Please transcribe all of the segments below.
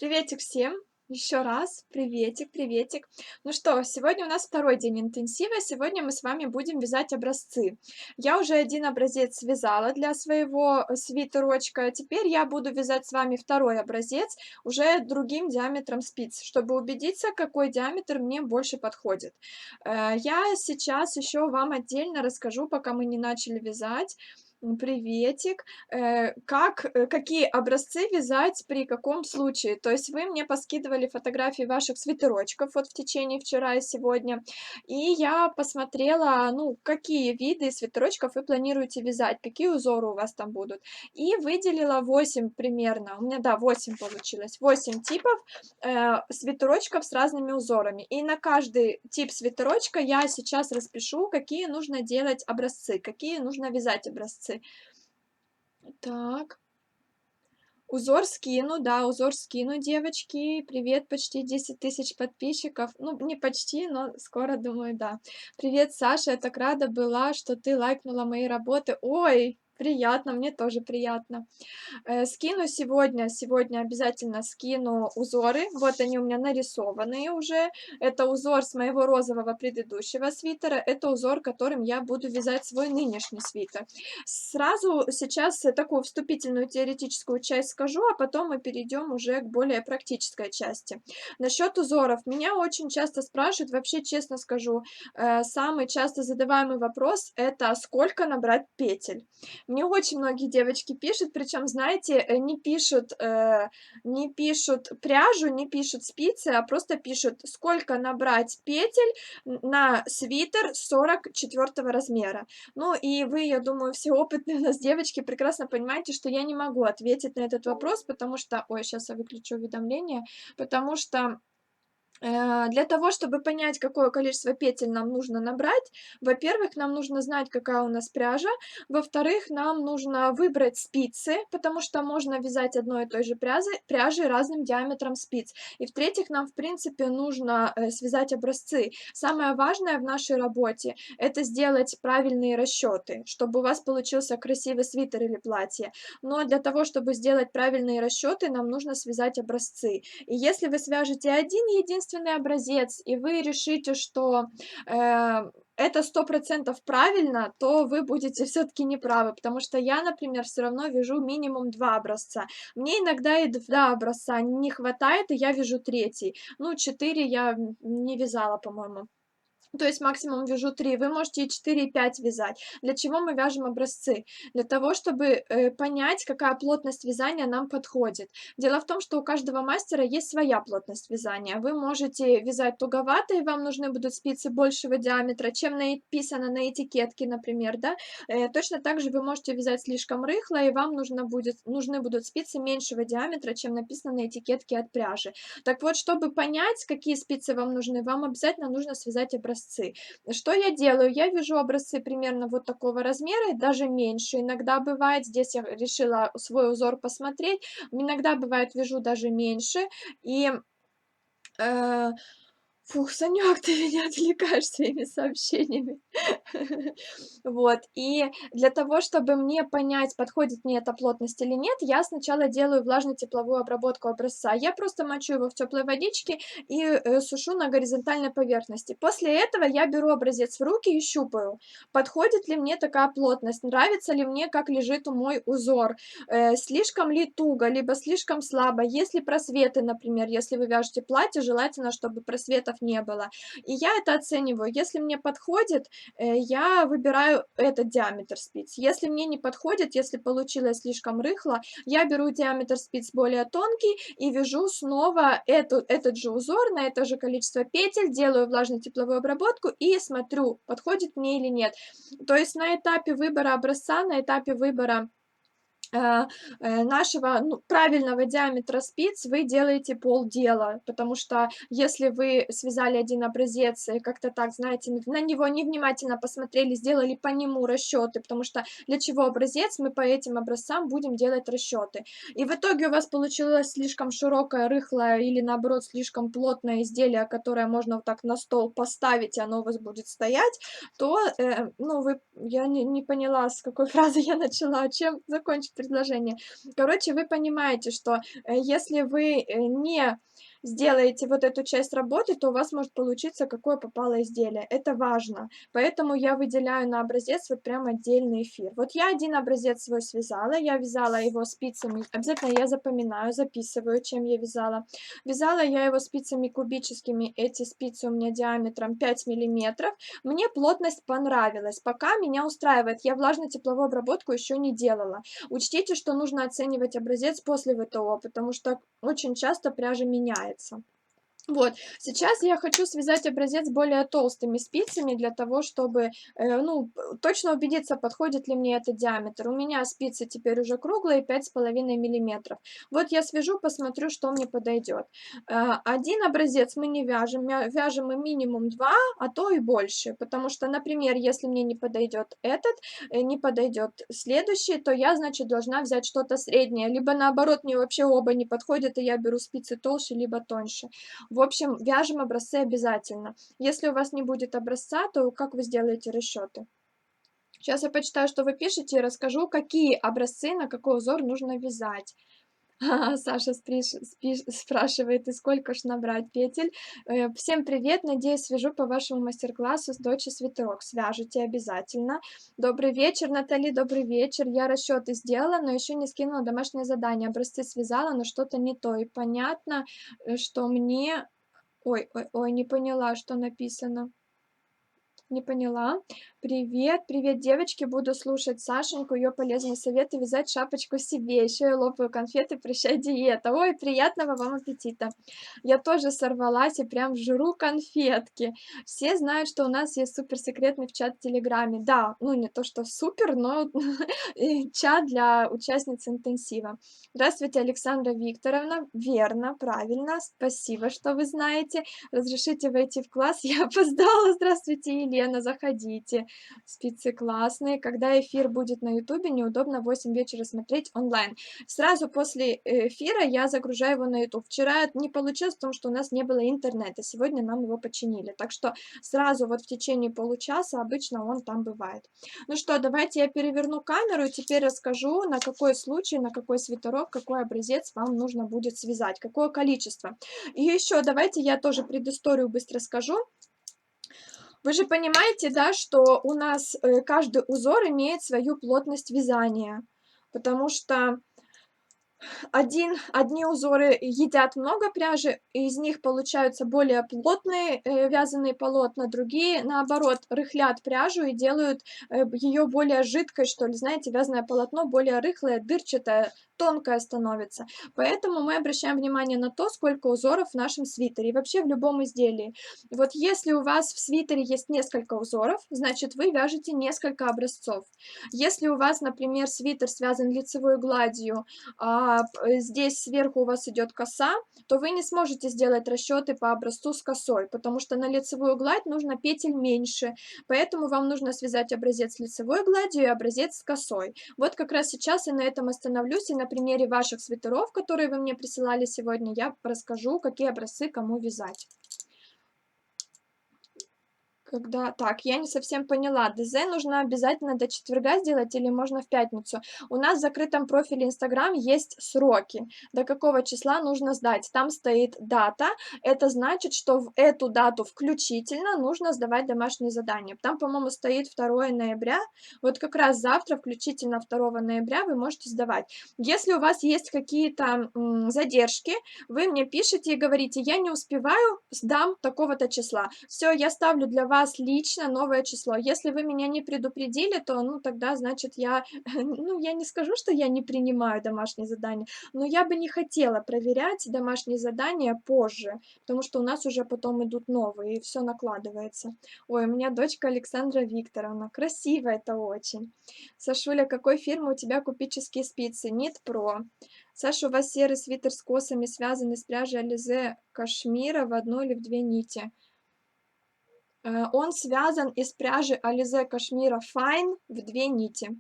Приветик всем! Еще раз приветик, приветик. Ну что, сегодня у нас второй день интенсива. Сегодня мы с вами будем вязать образцы. Я уже один образец связала для своего свитерочка. Теперь я буду вязать с вами второй образец уже другим диаметром спиц, чтобы убедиться, какой диаметр мне больше подходит. Я сейчас еще вам отдельно расскажу, пока мы не начали вязать. Приветик. Какие образцы вязать при каком случае. То есть вы мне поскидывали фотографии ваших свитерочков вот в течение вчера и сегодня, и я посмотрела, ну, какие виды свитерочков вы планируете вязать, какие узоры у вас там будут. И выделила 8 примерно, у меня, да, 8 получилось, 8 типов свитерочков с разными узорами. И на каждый тип свитерочка я сейчас распишу, какие нужно делать образцы, какие нужно вязать образцы. Так. Узор скину, да, узор скину, девочки. Привет, почти 10 тысяч подписчиков. Ну, не почти, но скоро, думаю, да. Привет, Саша, я так рада была, что ты лайкнула мои работы. Ой, приятно, мне тоже приятно. Скину сегодня обязательно скину узоры. Вот они у меня нарисованные уже. Это узор с моего розового предыдущего свитера. Это узор, которым я буду вязать свой нынешний свитер. Сразу сейчас такую вступительную теоретическую часть скажу, а потом мы перейдем уже к более практической части. Насчет узоров. Меня очень часто спрашивают, вообще честно скажу, самый часто задаваемый вопрос — это сколько набрать петель. Мне очень многие девочки пишут, причем, знаете, не пишут пряжу, не пишут спицы, а просто пишут, сколько набрать петель на свитер 44 размера. Ну и вы, я думаю, все опытные у нас девочки прекрасно понимаете, что я не могу ответить на этот вопрос, потому что... Ой, сейчас я выключу уведомления, потому что для того, чтобы понять, какое количество петель нам нужно набрать, во-первых, нам нужно знать, какая у нас пряжа, во-вторых, нам нужно выбрать спицы, потому что можно вязать одной и той же пряжей разным диаметром спиц, и в-третьих, нам, в принципе, нужно связать образцы. Самое важное в нашей работе — это сделать правильные расчеты, чтобы у вас получился красивый свитер или платье, но для того, чтобы сделать правильные расчеты, нам нужно связать образцы. И если вы свяжете один единственный образец, и вы решите, что это 100% правильно, то вы будете все-таки неправы, потому что я, например, все равно вяжу минимум 2 образца. Мне иногда и 2 образца не хватает, и я вяжу третий. Ну, 4 я не вязала, по-моему. То есть максимум вяжу 3. Вы можете и 4, и 5 вязать. Для чего мы вяжем образцы? Для того, чтобы понять, какая плотность вязания нам подходит. Дело в том, что у каждого мастера есть своя плотность вязания. Вы можете вязать туговато, и вам нужны будут спицы большего диаметра, чем написано на этикетке, например, да? Точно так же вы можете вязать слишком рыхло, и вам нужны будут спицы меньшего диаметра, чем написано на этикетке от пряжи. Так вот, чтобы понять, какие спицы вам нужны, вам обязательно нужно связать образцы. Что я делаю? Я вяжу образцы примерно вот такого размера, и даже меньше. Иногда бывает, здесь я решила свой узор посмотреть, иногда бывает вяжу даже меньше. И э, фух, Санёк, ты меня отвлекаешь своими сообщениями. Вот, и для того, чтобы мне понять, подходит мне эта плотность или нет, я сначала делаю влажно-тепловую обработку образца. Я просто мочу его в теплой водичке и сушу на горизонтальной поверхности. После этого я беру образец в руки и щупаю, подходит ли мне такая плотность, нравится ли мне, как лежит мой узор, слишком ли туго, либо слишком слабо, есть ли просветы, например, если вы вяжете платье, желательно, чтобы просветов не было. И я это оцениваю. Если мне подходит, я выбираю этот диаметр спиц. Если мне не подходит, если получилось слишком рыхло, я беру диаметр спиц более тонкий и вяжу снова этот же узор на это же количество петель, делаю влажно-тепловую обработку и смотрю, подходит мне или нет. То есть на этапе выбора образца, на этапе выбора нашего, ну, правильного диаметра спиц вы делаете полдела, потому что если вы связали один образец и как-то так, знаете, на него невнимательно посмотрели, сделали по нему расчеты, потому что для чего образец, мы по этим образцам будем делать расчеты. И в итоге у вас получилось слишком широкое, рыхлое или наоборот слишком плотное изделие, которое можно вот так на стол поставить, и оно у вас будет стоять, то, ну, я не поняла, с какой фразы я начала, чем закончить предложение. Короче, вы понимаете, что если вы не сделаете вот эту часть работы, то у вас может получиться какое попало изделие. Это важно. Поэтому я выделяю на образец вот прям отдельный эфир. Вот я один образец свой связала, я вязала его спицами. Обязательно я запоминаю, записываю, чем я вязала. Вязала я его спицами кубическими. Эти спицы у меня диаметром 5 миллиметров. Мне плотность понравилась. Пока меня устраивает. Я влажно-тепловую обработку еще не делала. Учтите, что нужно оценивать образец после ВТО, потому что очень часто пряжа меняется. Вот, сейчас я хочу связать образец более толстыми спицами для того, чтобы, ну, точно убедиться, подходит ли мне этот диаметр. У меня спицы теперь уже круглые, 5,5 миллиметров. Вот я свяжу, посмотрю, что мне подойдет. Один образец мы не вяжем, вяжем мы минимум 2, а то и больше, потому что, например, если мне не подойдет этот, не подойдет следующий, то я, значит, должна взять что-то среднее, либо наоборот, мне вообще оба не подходят, и я беру спицы толще, либо тоньше. В общем, вяжем образцы обязательно. Если у вас не будет образца, то как вы сделаете расчеты? Сейчас я почитаю, что вы пишете, и расскажу, какие образцы на какой узор нужно вязать. Саша спрашивает, и сколько ж набрать петель. Всем привет, надеюсь, свяжу по вашему мастер-классу с дочей свитерок. Свяжете обязательно. Добрый вечер, Натали, добрый вечер. Я расчеты сделала, но еще не скинула домашнее задание. Образцы связала, но что-то не то. И понятно, что мне... Ой, не поняла, что написано. Не поняла. Привет, привет, девочки. Буду слушать Сашеньку, ее полезные советы, вязать шапочку себе. Еще я лопаю конфеты, прощай, диета. Ой, приятного вам аппетита. Я тоже сорвалась и прям жру конфетки. Все знают, что у нас есть суперсекретный в чат в Телеграме. Да, ну не то, что супер, но чат для участниц интенсива. Здравствуйте, Александра Викторовна. Верно, правильно. Спасибо, что вы знаете. Разрешите войти в класс? Я опоздала. Здравствуйте, Елена, заходите. Спицы классные. Когда эфир будет на ютубе, неудобно в 8 вечера смотреть онлайн. Сразу после эфира я загружаю его на ютуб. Вчера не получилось, потому что у нас не было интернета. Сегодня нам его починили. Так что сразу вот в течение получаса обычно он там бывает. Ну что, давайте я переверну камеру и теперь расскажу, на какой случай, на какой свитерок, какой образец вам нужно будет связать, какое количество. И еще давайте я тоже предысторию быстро скажу. Вы же понимаете, да, что у нас каждый узор имеет свою плотность вязания, потому что одни узоры едят много пряжи, и из них получаются более плотные вязаные полотна, другие, наоборот, рыхлят пряжу и делают ее более жидкой, что ли, знаете, вязаное полотно более рыхлое, дырчатое, тонкое становится. Поэтому мы обращаем внимание на то, сколько узоров в нашем свитере и вообще в любом изделии. Вот если у вас в свитере есть несколько узоров, значит, вы вяжете несколько образцов. Если у вас, например, свитер связан лицевой гладью, здесь сверху у вас идет коса, то вы не сможете сделать расчеты по образцу с косой, потому что на лицевую гладь нужно петель меньше, поэтому вам нужно связать образец с лицевой гладью и образец с косой. Вот как раз сейчас я на этом остановлюсь, и на примере ваших свитеров, которые вы мне присылали сегодня, я расскажу, какие образцы кому вязать. Так, я не совсем поняла, ДЗ нужно обязательно до четверга сделать или можно в пятницу? У нас в закрытом профиле Инстаграм есть сроки, до какого числа нужно сдать. Там стоит дата, это значит, что в эту дату включительно нужно сдавать домашние задания. Там, по-моему, стоит 2 ноября, вот как раз завтра, включительно 2 ноября, вы можете сдавать. Если у вас есть какие-то задержки, вы мне пишете и говорите, я не успеваю, сдам такого-то числа. Все, я ставлю для вас лично новое число. Если вы меня не предупредили, то, ну, тогда, значит, ну, я не скажу, что я не принимаю домашние задания, но я бы не хотела проверять домашние задания позже, потому что у нас уже потом идут новые, и все накладывается. Ой, у меня дочка Александра Викторовна. Красиво это очень. Сашуля, какой фирмы у тебя кубические спицы? Knit Pro. Саша, у вас серый свитер с косами, связанный с пряжей Ализе Кашмира в одну или в 2 нити. Он связан из пряжи Ализе Кашмира Fine в 2 нити.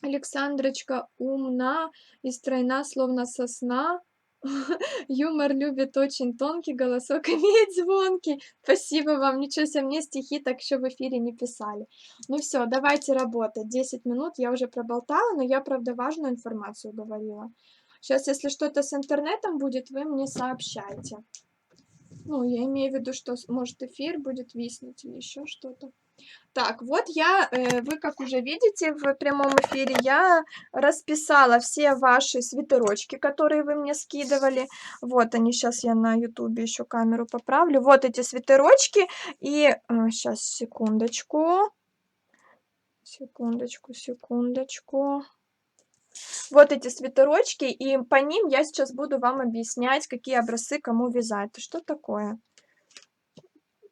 Александрочка умна и стройна, словно сосна. Юмор любит очень тонкий, голосок имеет звонкий. Спасибо вам, ничего себе, мне стихи так еще в эфире не писали. Ну все, давайте работать. 10 минут я уже проболтала, но я, правда, важную информацию говорила. Сейчас, если что-то с интернетом будет, вы мне сообщайте. Ну, я имею в виду, что, может, эфир будет виснуть или еще что-то. Так, вот вы как уже видите в прямом эфире, я расписала все ваши свитерочки, которые вы мне скидывали. Вот они, сейчас я на ютубе еще камеру поправлю. Вот эти свитерочки. И сейчас, секундочку. Секундочку. Вот эти свитерочки, и по ним я сейчас буду вам объяснять, какие образцы кому вязать. Что такое?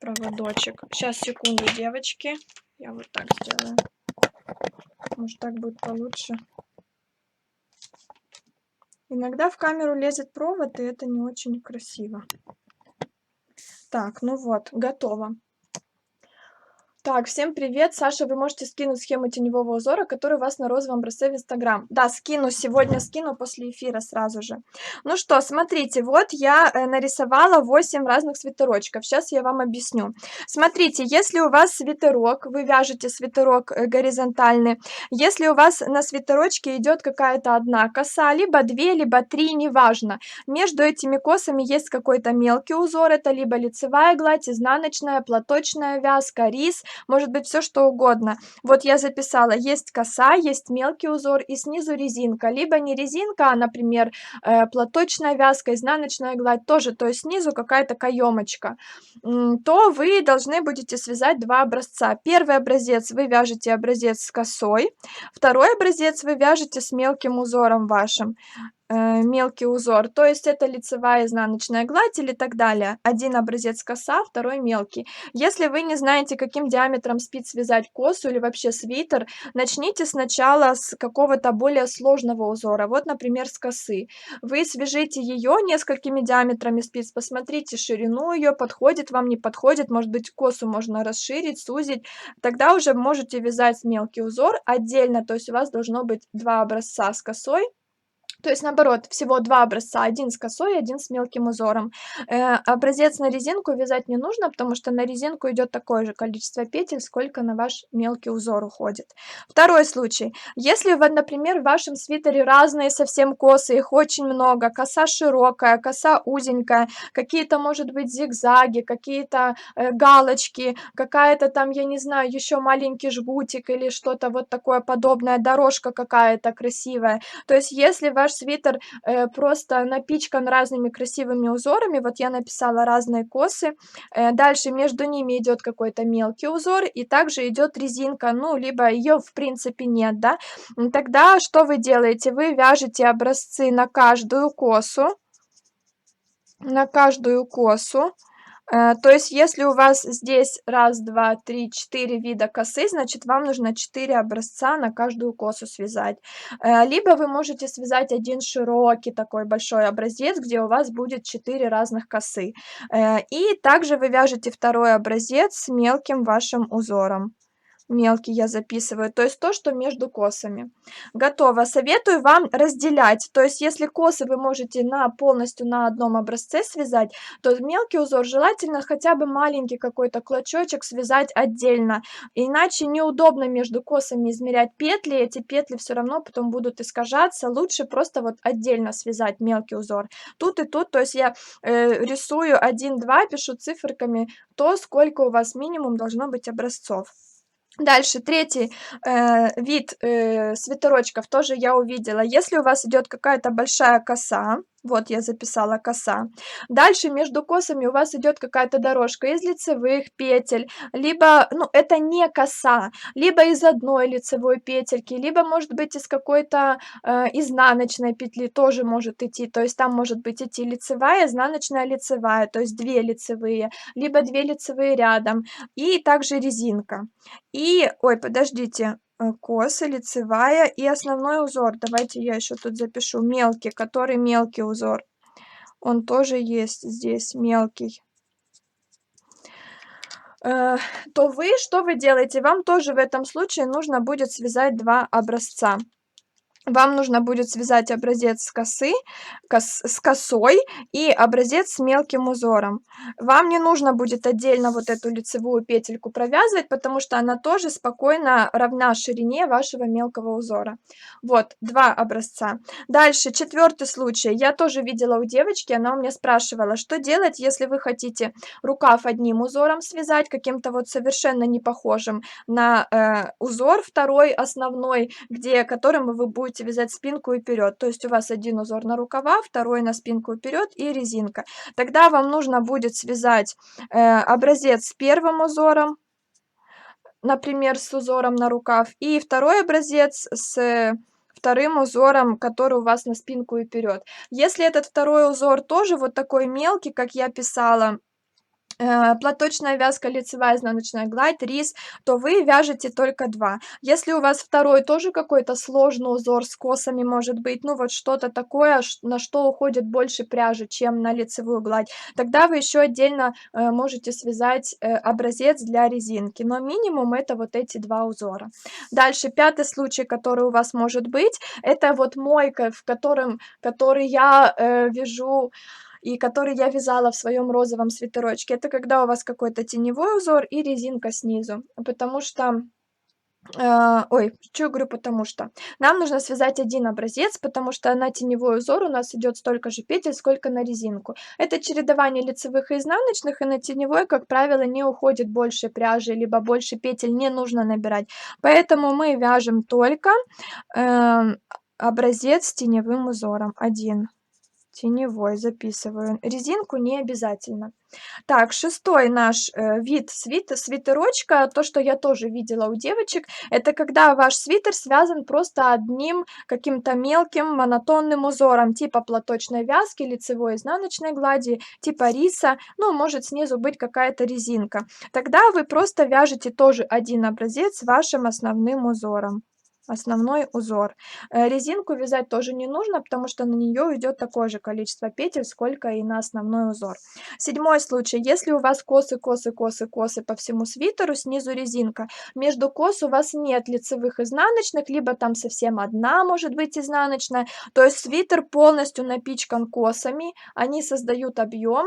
Проводочек. Сейчас, секунду, девочки. Я вот так сделаю. Может, так будет получше. Иногда в камеру лезет провод, и это не очень красиво. Так, ну вот, готово. Так, всем привет. Саша, вы можете скинуть схему теневого узора, который у вас на розовом образце в Инстаграм. Да, скину, сегодня скину после эфира сразу же. Ну что, смотрите, вот я нарисовала 8 разных свитерочков. Сейчас я вам объясню. Смотрите, если у вас свитерок, вы вяжете свитерок горизонтальный, если у вас на свитерочке идет какая-то одна коса, либо 2, либо 3, неважно, между этими косами есть какой-то мелкий узор, это либо лицевая гладь, изнаночная, платочная вязка, рис, может быть все что угодно. Вот я записала, есть коса, есть мелкий узор и снизу резинка, либо не резинка, а, например, платочная вязка, изнаночная гладь тоже, то есть снизу какая-то каемочка, то вы должны будете связать два образца. Первый образец вы вяжете образец с косой, второй образец вы вяжете с мелким узором вашим. Мелкий узор, то есть это лицевая, изнаночная гладь или так далее. Один образец коса, второй мелкий. Если вы не знаете, каким диаметром спиц связать косу или вообще свитер, начните сначала с какого-то более сложного узора. Вот, например, с косы. Вы свяжите ее несколькими диаметрами спиц, посмотрите ширину ее, подходит вам, не подходит, может быть, косу можно расширить, сузить. Тогда уже можете вязать мелкий узор отдельно, то есть у вас должно быть два образца с косой. То есть, наоборот, всего два образца, один с косой, один с мелким узором. Образец на резинку вязать не нужно, потому что на резинку идет такое же количество петель, сколько на ваш мелкий узор уходит. Второй случай. Если, например, в вашем свитере разные совсем косы, их очень много, коса широкая, коса узенькая, какие-то, может быть, зигзаги, какие-то галочки, какая-то там, я не знаю, еще маленький жгутик или что-то вот такое подобное, дорожка какая-то красивая. То есть, если ваш свитер просто напичкан разными красивыми узорами, вот я написала разные косы, дальше между ними идет какой-то мелкий узор, и также идет резинка, ну, либо ее в принципе нет, да, тогда что вы делаете? Вы вяжете образцы на каждую косу, то есть, если у вас здесь раз, два, три, 4 вида косы, значит, вам нужно 4 образца на каждую косу связать. Либо вы можете связать один широкий такой большой образец, где у вас будет 4 разных косы. И также вы вяжете второй образец с мелким вашим узором. Мелкий я записываю, то есть то, что между косами. Готово. Советую вам разделять, то есть если косы вы можете полностью на одном образце связать, то мелкий узор желательно хотя бы маленький какой-то клочочек связать отдельно, иначе неудобно между косами измерять петли, эти петли все равно потом будут искажаться, лучше просто вот отдельно связать мелкий узор. Тут и тут, то есть я рисую 1-2, пишу циферками то, сколько у вас минимум должно быть образцов. Дальше третий вид свитерочков тоже я увидела. Если у вас идет какая-то большая коса, вот я записала коса, дальше между косами у вас идет какая-то дорожка из лицевых петель, либо, ну, это не коса, либо из одной лицевой петельки, либо, может быть, из какой-то изнаночной петли тоже может идти, то есть там может быть идти лицевая, изнаночная, лицевая, то есть 2 лицевые, либо 2 лицевые рядом, и также резинка. И, ой, подождите, косы, лицевая и основной узор. Давайте я еще тут запишу мелкий, который мелкий узор. Он тоже есть здесь, мелкий. То вы, что вы делаете? Вам тоже в этом случае нужно будет связать два образца. вам нужно будет связать образец с косы, с косой и образец с мелким узором. Вам не нужно будет отдельно вот эту лицевую петельку провязывать, потому что она тоже спокойно равна ширине вашего мелкого узора. Вот, 2 образца. Дальше, четвертый случай. Я тоже видела у девочки, она у меня спрашивала, что делать, если вы хотите рукав одним узором связать, каким-то вот совершенно не похожим на узор второй основной, которым вы будете вязать спинку и вперед. То есть у вас один узор на рукава, второй на спинку и вперед и резинка. Тогда вам нужно будет связать образец с первым узором, например, с узором на рукав, и второй образец с вторым узором, который у вас на спинку и вперед. Если этот второй узор тоже вот такой мелкий, как я писала, платочная вязка, лицевая, изнаночная гладь, рис, то вы вяжете только 2. Если у вас второй тоже какой-то сложный узор с косами, может быть, ну вот что-то такое, на что уходит больше пряжи, чем на лицевую гладь, тогда вы еще отдельно можете связать образец для резинки, но минимум это вот эти 2 узора. Дальше, пятый случай, который у вас может быть, это вот мойка, который я вяжу и который я вязала в своем розовом свитерочке. Это когда у вас какой-то теневой узор и резинка снизу, потому что ой, чё я говорю потому что? Нам нужно связать один образец, потому что на теневой узор у нас идет столько же петель, сколько на резинку. Это чередование лицевых и изнаночных, и на теневой, как правило, не уходит больше пряжи, либо больше петель не нужно набирать. Поэтому мы вяжем только образец с теневым узором. Один теневой записываю. Резинку не обязательно. Так, шестой наш вид свитерочка, то, что я тоже видела у девочек, это когда ваш свитер связан просто одним каким-то мелким монотонным узором, типа платочной вязки, лицевой, изнаночной глади, типа риса, ну, может снизу быть какая-то резинка. Тогда вы просто вяжете тоже один образец с вашим основным узором. Основной узор. Резинку вязать тоже не нужно, потому что на нее уйдет такое же количество петель, сколько и на основной узор. Седьмой случай. Если у вас косы, косы, косы, косы по всему свитеру, снизу резинка, между кос у вас нет лицевых изнаночных, либо там совсем одна может быть изнаночная, то есть свитер полностью напичкан косами, они создают объем.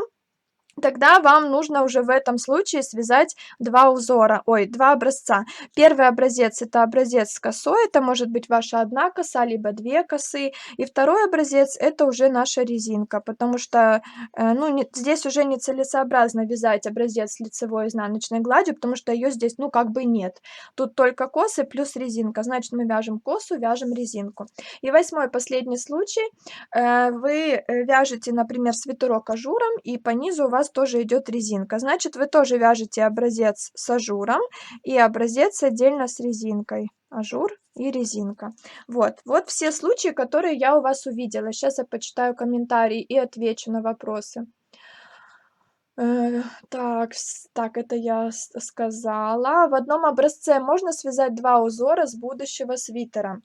Тогда вам нужно уже в этом случае связать 2 узора, ой, 2 образца. Первый образец это образец с косой, это может быть ваша одна коса, либо 2 косы. И второй образец это уже наша резинка, потому что ну, здесь уже нецелесообразно вязать образец с лицевой изнаночной гладью, потому что ее здесь ну как бы нет. Тут только косы плюс резинка, значит мы вяжем косу, вяжем резинку. И восьмой, последний случай. Вы вяжете, например, свитерок ажуром, и по низу у вас тоже идет резинка. Значит, вы тоже вяжете образец с ажуром и образец отдельно с резинкой. Ажур и резинка. Вот все случаи, которые я у вас увидела. Сейчас я почитаю комментарии и отвечу на вопросы. Так, это я сказала. В одном образце можно связать 2 узора с будущего свитера.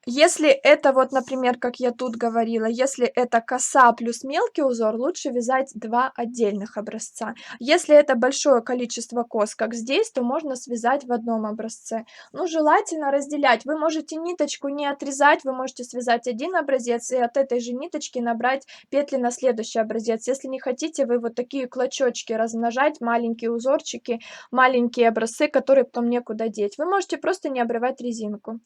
Если это вот, например, как я тут говорила, если это коса плюс мелкий узор, лучше вязать 2 отдельных образца. Если это большое количество кос, как здесь, то можно связать в одном образце. Но желательно разделять. Вы можете ниточку не отрезать, вы можете связать один образец и от этой же ниточки набрать петли на следующий образец. Если не хотите, вы вот такие клочочки размножать, маленькие узорчики, маленькие образцы, которые потом некуда деть. Вы можете просто не обрывать резинку.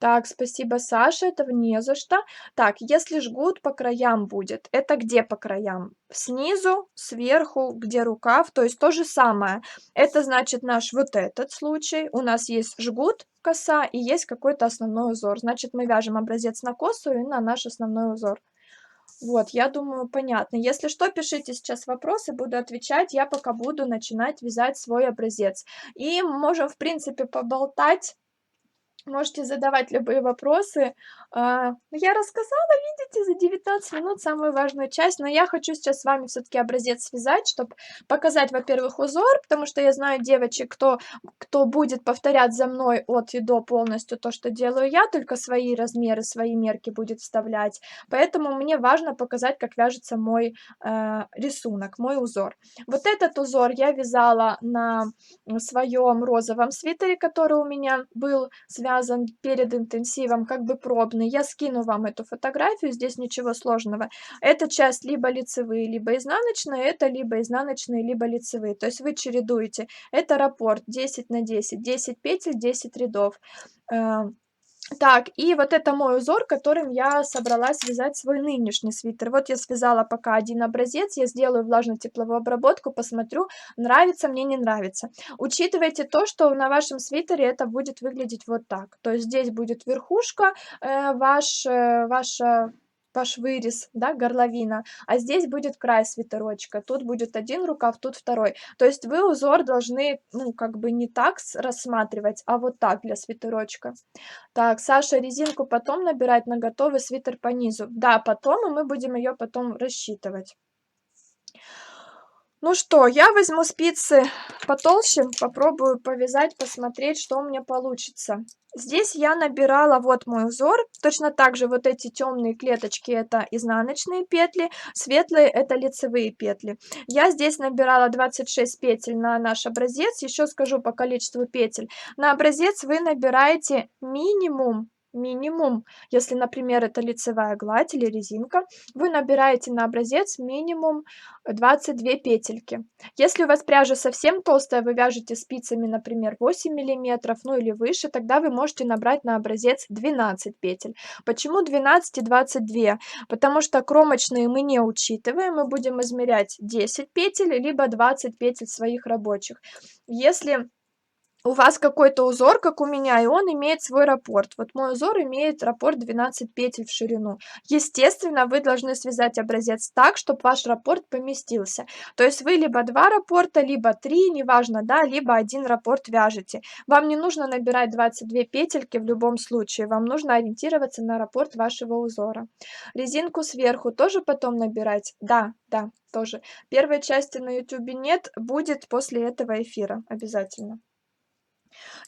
Так, спасибо, Саша, этого не за что. Так, если жгут по краям будет, это где по краям? Снизу, сверху, где рукав, то есть то же самое. Это значит наш вот этот случай. У нас есть жгут, коса и есть какой-то основной узор. Значит, мы вяжем образец на косу и на наш основной узор. Вот, я думаю, понятно. Если что, пишите сейчас вопросы, буду отвечать. Я пока буду начинать вязать свой образец. И можем, в принципе, поболтать. Можете задавать любые вопросы. Я рассказала, видите, за 19 минут самую важную часть, но я хочу сейчас с вами все-таки образец связать, чтобы показать, во-первых, узор, потому что я знаю девочек, кто будет повторять за мной от и до полностью то, что делаю я, только свои размеры, свои мерки будет вставлять. Поэтому мне важно показать, как вяжется мой рисунок, мой узор. Вот этот узор я вязала на своем розовом свитере, который у меня был связан связан перед интенсивом, как бы пробный. Я скину вам эту фотографию, здесь ничего сложного. Эта часть либо лицевые, либо изнаночные, это либо изнаночные, либо лицевые. То есть вы чередуете. Это раппорт 10 на 10, 10 петель, 10 рядов. Так, и вот это мой узор, которым я собралась вязать свой нынешний свитер. Вот я связала пока один образец, я сделаю влажно-тепловую обработку, посмотрю, нравится мне, не нравится. Учитывайте то, что на вашем свитере это будет выглядеть вот так. То есть здесь будет верхушка, ваш вырез, да, горловина, а здесь будет край свитерочка. Тут будет один рукав, тут второй. То есть вы узор должны, ну, как бы не так рассматривать, а вот так для свитерочка. Так, Саша, резинку потом набирать на готовый свитер по низу. Да, потом, и мы будем ее потом рассчитывать. Ну что, я возьму спицы потолще, попробую повязать, посмотреть, что у меня получится. Здесь я набирала, вот мой узор, точно так же вот эти темные клеточки это изнаночные петли, светлые это лицевые петли. Я здесь набирала 26 петель на наш образец, еще скажу по количеству петель. На образец вы набираете минимум, если, например, это лицевая гладь или резинка, вы набираете на образец минимум 22 петельки. Если у вас пряжа совсем толстая, вы вяжете спицами, например, 8 миллиметров, ну или выше, тогда вы можете набрать на образец 12 петель. Почему 12 и 22? Потому что кромочные мы не учитываем, мы будем измерять 10 петель, либо 20 петель своих рабочих. Если у вас какой-то узор, как у меня, и он имеет свой раппорт. Вот мой узор имеет раппорт 12 петель в ширину. Естественно, вы должны связать образец так, чтобы ваш раппорт поместился. То есть вы либо 2 раппорта, либо 3, неважно, да, либо 1 раппорт вяжете. Вам не нужно набирать 22 петельки в любом случае, вам нужно ориентироваться на раппорт вашего узора. Резинку сверху тоже потом набирать? Да, тоже. Первой части на YouTube нет, будет после этого эфира обязательно.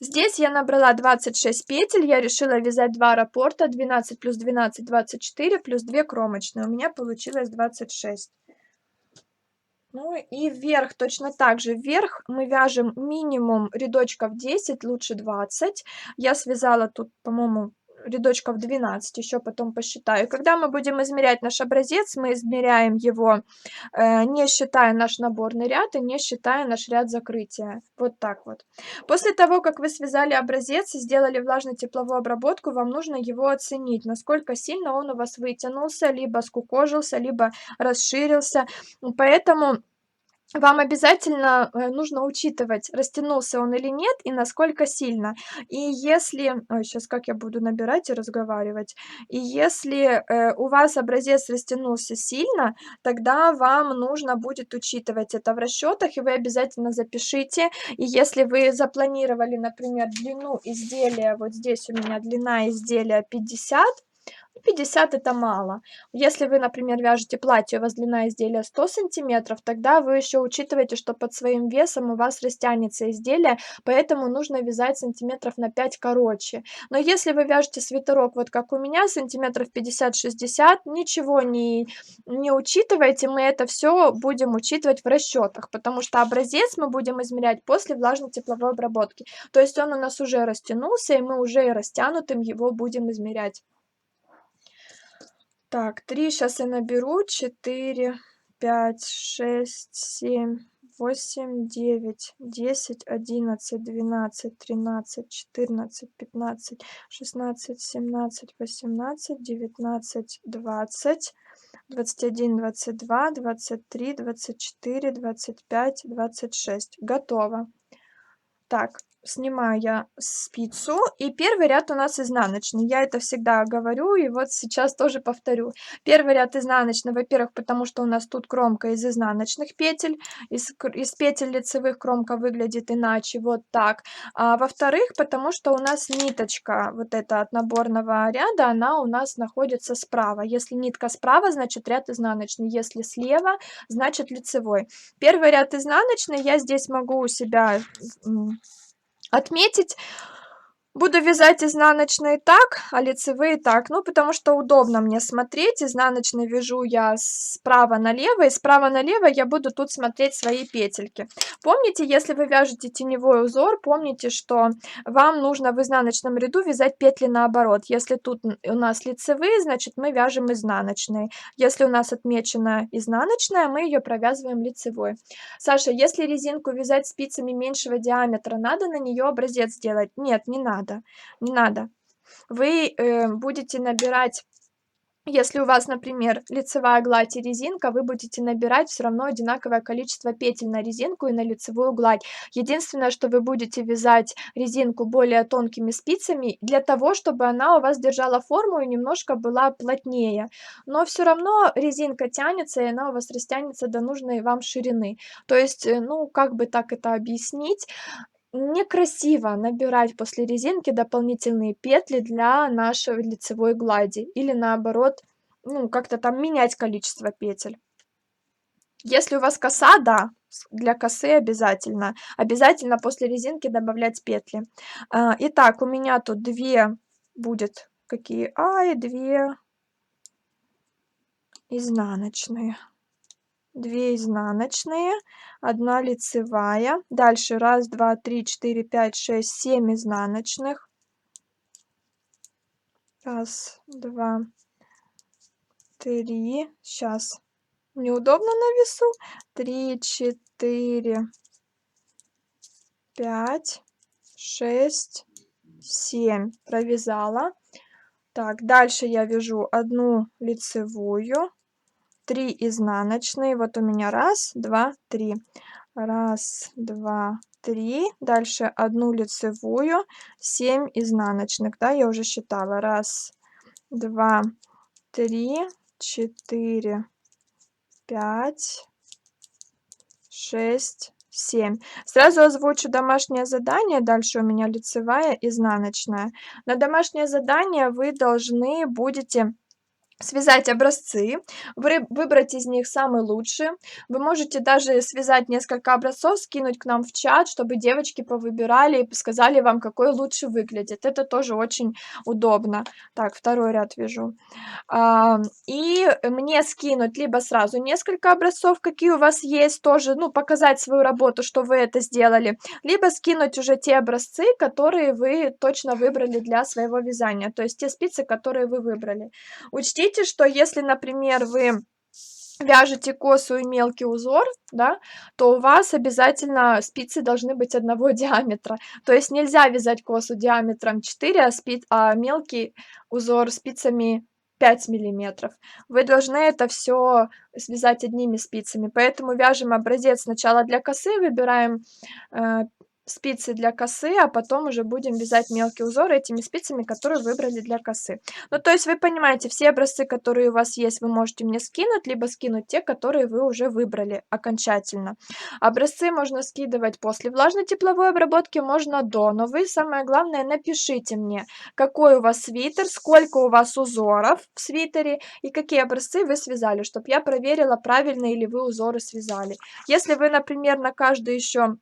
Здесь я набрала 26 петель, я решила вязать 2 раппорта, 12 плюс 12, 24, плюс 2 кромочные. У меня получилось 26. Ну и вверх точно так же. Вверх мы вяжем минимум рядочков 10, лучше 20. Я связала тут, по-моему, рядочков 12, еще потом посчитаю. Когда мы будем измерять наш образец, мы измеряем его, не считая наш наборный ряд и не считая наш ряд закрытия. Вот так вот. После того, как вы связали образец и сделали влажно-тепловую обработку, вам нужно его оценить, насколько сильно он у вас вытянулся, либо скукожился, либо расширился. Поэтому вам обязательно нужно учитывать, растянулся он или нет, и насколько сильно. И если... Ой, сейчас как я буду набирать и разговаривать. И если у вас образец растянулся сильно, тогда вам нужно будет учитывать это в расчетах, и вы обязательно запишите. И если вы запланировали, например, длину изделия, вот здесь у меня длина изделия 50, 50 это мало. Если вы, например, вяжете платье, у вас длина изделия 100 сантиметров, тогда вы еще учитываете, что под своим весом у вас растянется изделие, поэтому нужно вязать сантиметров на 5 короче. Но если вы вяжете свитерок, вот как у меня, сантиметров 50-60, ничего не учитывайте, мы это все будем учитывать в расчетах, потому что образец мы будем измерять после влажно-тепловой обработки. То есть он у нас уже растянулся, и мы уже растянутым его будем измерять. Так, 3 сейчас я наберу, 4, 5, 6, 7, 8, 9, 10, 11, 12, 13, 14, 15, 16, 17, 18, 19, 20, 21, 22, 23, 24, 25, 26. Готово. Так, снимаю я спицу, и первый ряд у нас изнаночный. Я это всегда говорю, и вот сейчас тоже повторю. Первый ряд изнаночный, во-первых, потому что у нас тут кромка из изнаночных петель, из петель лицевых кромка выглядит иначе, вот так. А во-вторых, потому что у нас ниточка, вот эта от наборного ряда, она у нас находится справа. Если нитка справа, значит ряд изнаночный, если слева, значит лицевой. Первый ряд изнаночный, я здесь могу у себя отметить. Буду вязать изнаночные так, а лицевые так. Ну, потому что удобно мне смотреть. Изнаночный вяжу я справа налево, и справа налево я буду тут смотреть свои петельки. Помните, если вы вяжете теневой узор, помните, что вам нужно в изнаночном ряду вязать петли наоборот. Если тут у нас лицевые, значит мы вяжем изнаночные. Если у нас отмечена изнаночная, мы ее провязываем лицевой. Саша, если резинку вязать спицами меньшего диаметра, надо на нее образец делать? Нет, не надо, не надо. Вы будете набирать, если у вас, например, лицевая гладь и резинка, вы будете набирать все равно одинаковое количество петель на резинку и на лицевую гладь. Единственное, что вы будете вязать резинку более тонкими спицами для того, чтобы она у вас держала форму и немножко была плотнее. Но все равно резинка тянется, и она у вас растянется до нужной вам ширины. То есть, ну, как бы так это объяснить? Некрасиво набирать после резинки дополнительные петли для нашей лицевой глади или наоборот, ну, как-то там менять количество петель. Если у вас коса, да, для косы обязательно. Обязательно после резинки добавлять петли. Итак, у меня тут 2 будет какие? Ай, 2 изнаночные. 2 изнаночные, 1 лицевая. Дальше 1, 2, 3, 4, 5, 6, 7 изнаночных. 1, 2, 3. Сейчас. Неудобно на весу. 3, 4, 5, 6, 7. Провязала. Так, дальше я вяжу 1 лицевую, 3 изнаночные. Вот у меня 1, 2, 3. 1, 2, 3. Дальше 1 лицевую, 7 изнаночных. Да, я уже считала. 1, 2, 3, 4, 5, 6, 7. Сразу озвучу домашнее задание. Дальше у меня лицевая, изнаночная. На домашнее задание вы должны будете связать образцы, выбрать из них самый лучший. Вы можете даже связать несколько образцов, скинуть к нам в чат, чтобы девочки повыбирали и сказали вам, какой лучше выглядит. Это тоже очень удобно. Так, второй ряд вяжу. И мне скинуть либо сразу несколько образцов, какие у вас есть, тоже, ну, показать свою работу, что вы это сделали, либо скинуть уже те образцы, которые вы точно выбрали для своего вязания, то есть те спицы, которые вы выбрали. Учтите, что если, например, вы вяжете косу и мелкий узор, да, то у вас обязательно спицы должны быть одного диаметра. То есть нельзя вязать косу диаметром 4, а мелкий узор спицами 5 миллиметров. Вы должны это все связать одними спицами. Поэтому вяжем образец сначала для косы, выбираем спицы для косы, а потом уже будем вязать мелкий узор этими спицами, которые выбрали для косы. Ну, то есть вы понимаете, все образцы, которые у вас есть, вы можете мне скинуть, либо скинуть те, которые вы уже выбрали окончательно. Образцы можно скидывать после влажной тепловой обработки, можно до, но вы, самое главное, напишите мне, какой у вас свитер, сколько у вас узоров в свитере и какие образцы вы связали, чтобы я проверила, правильно ли вы узоры связали. Если вы, например, на каждый еще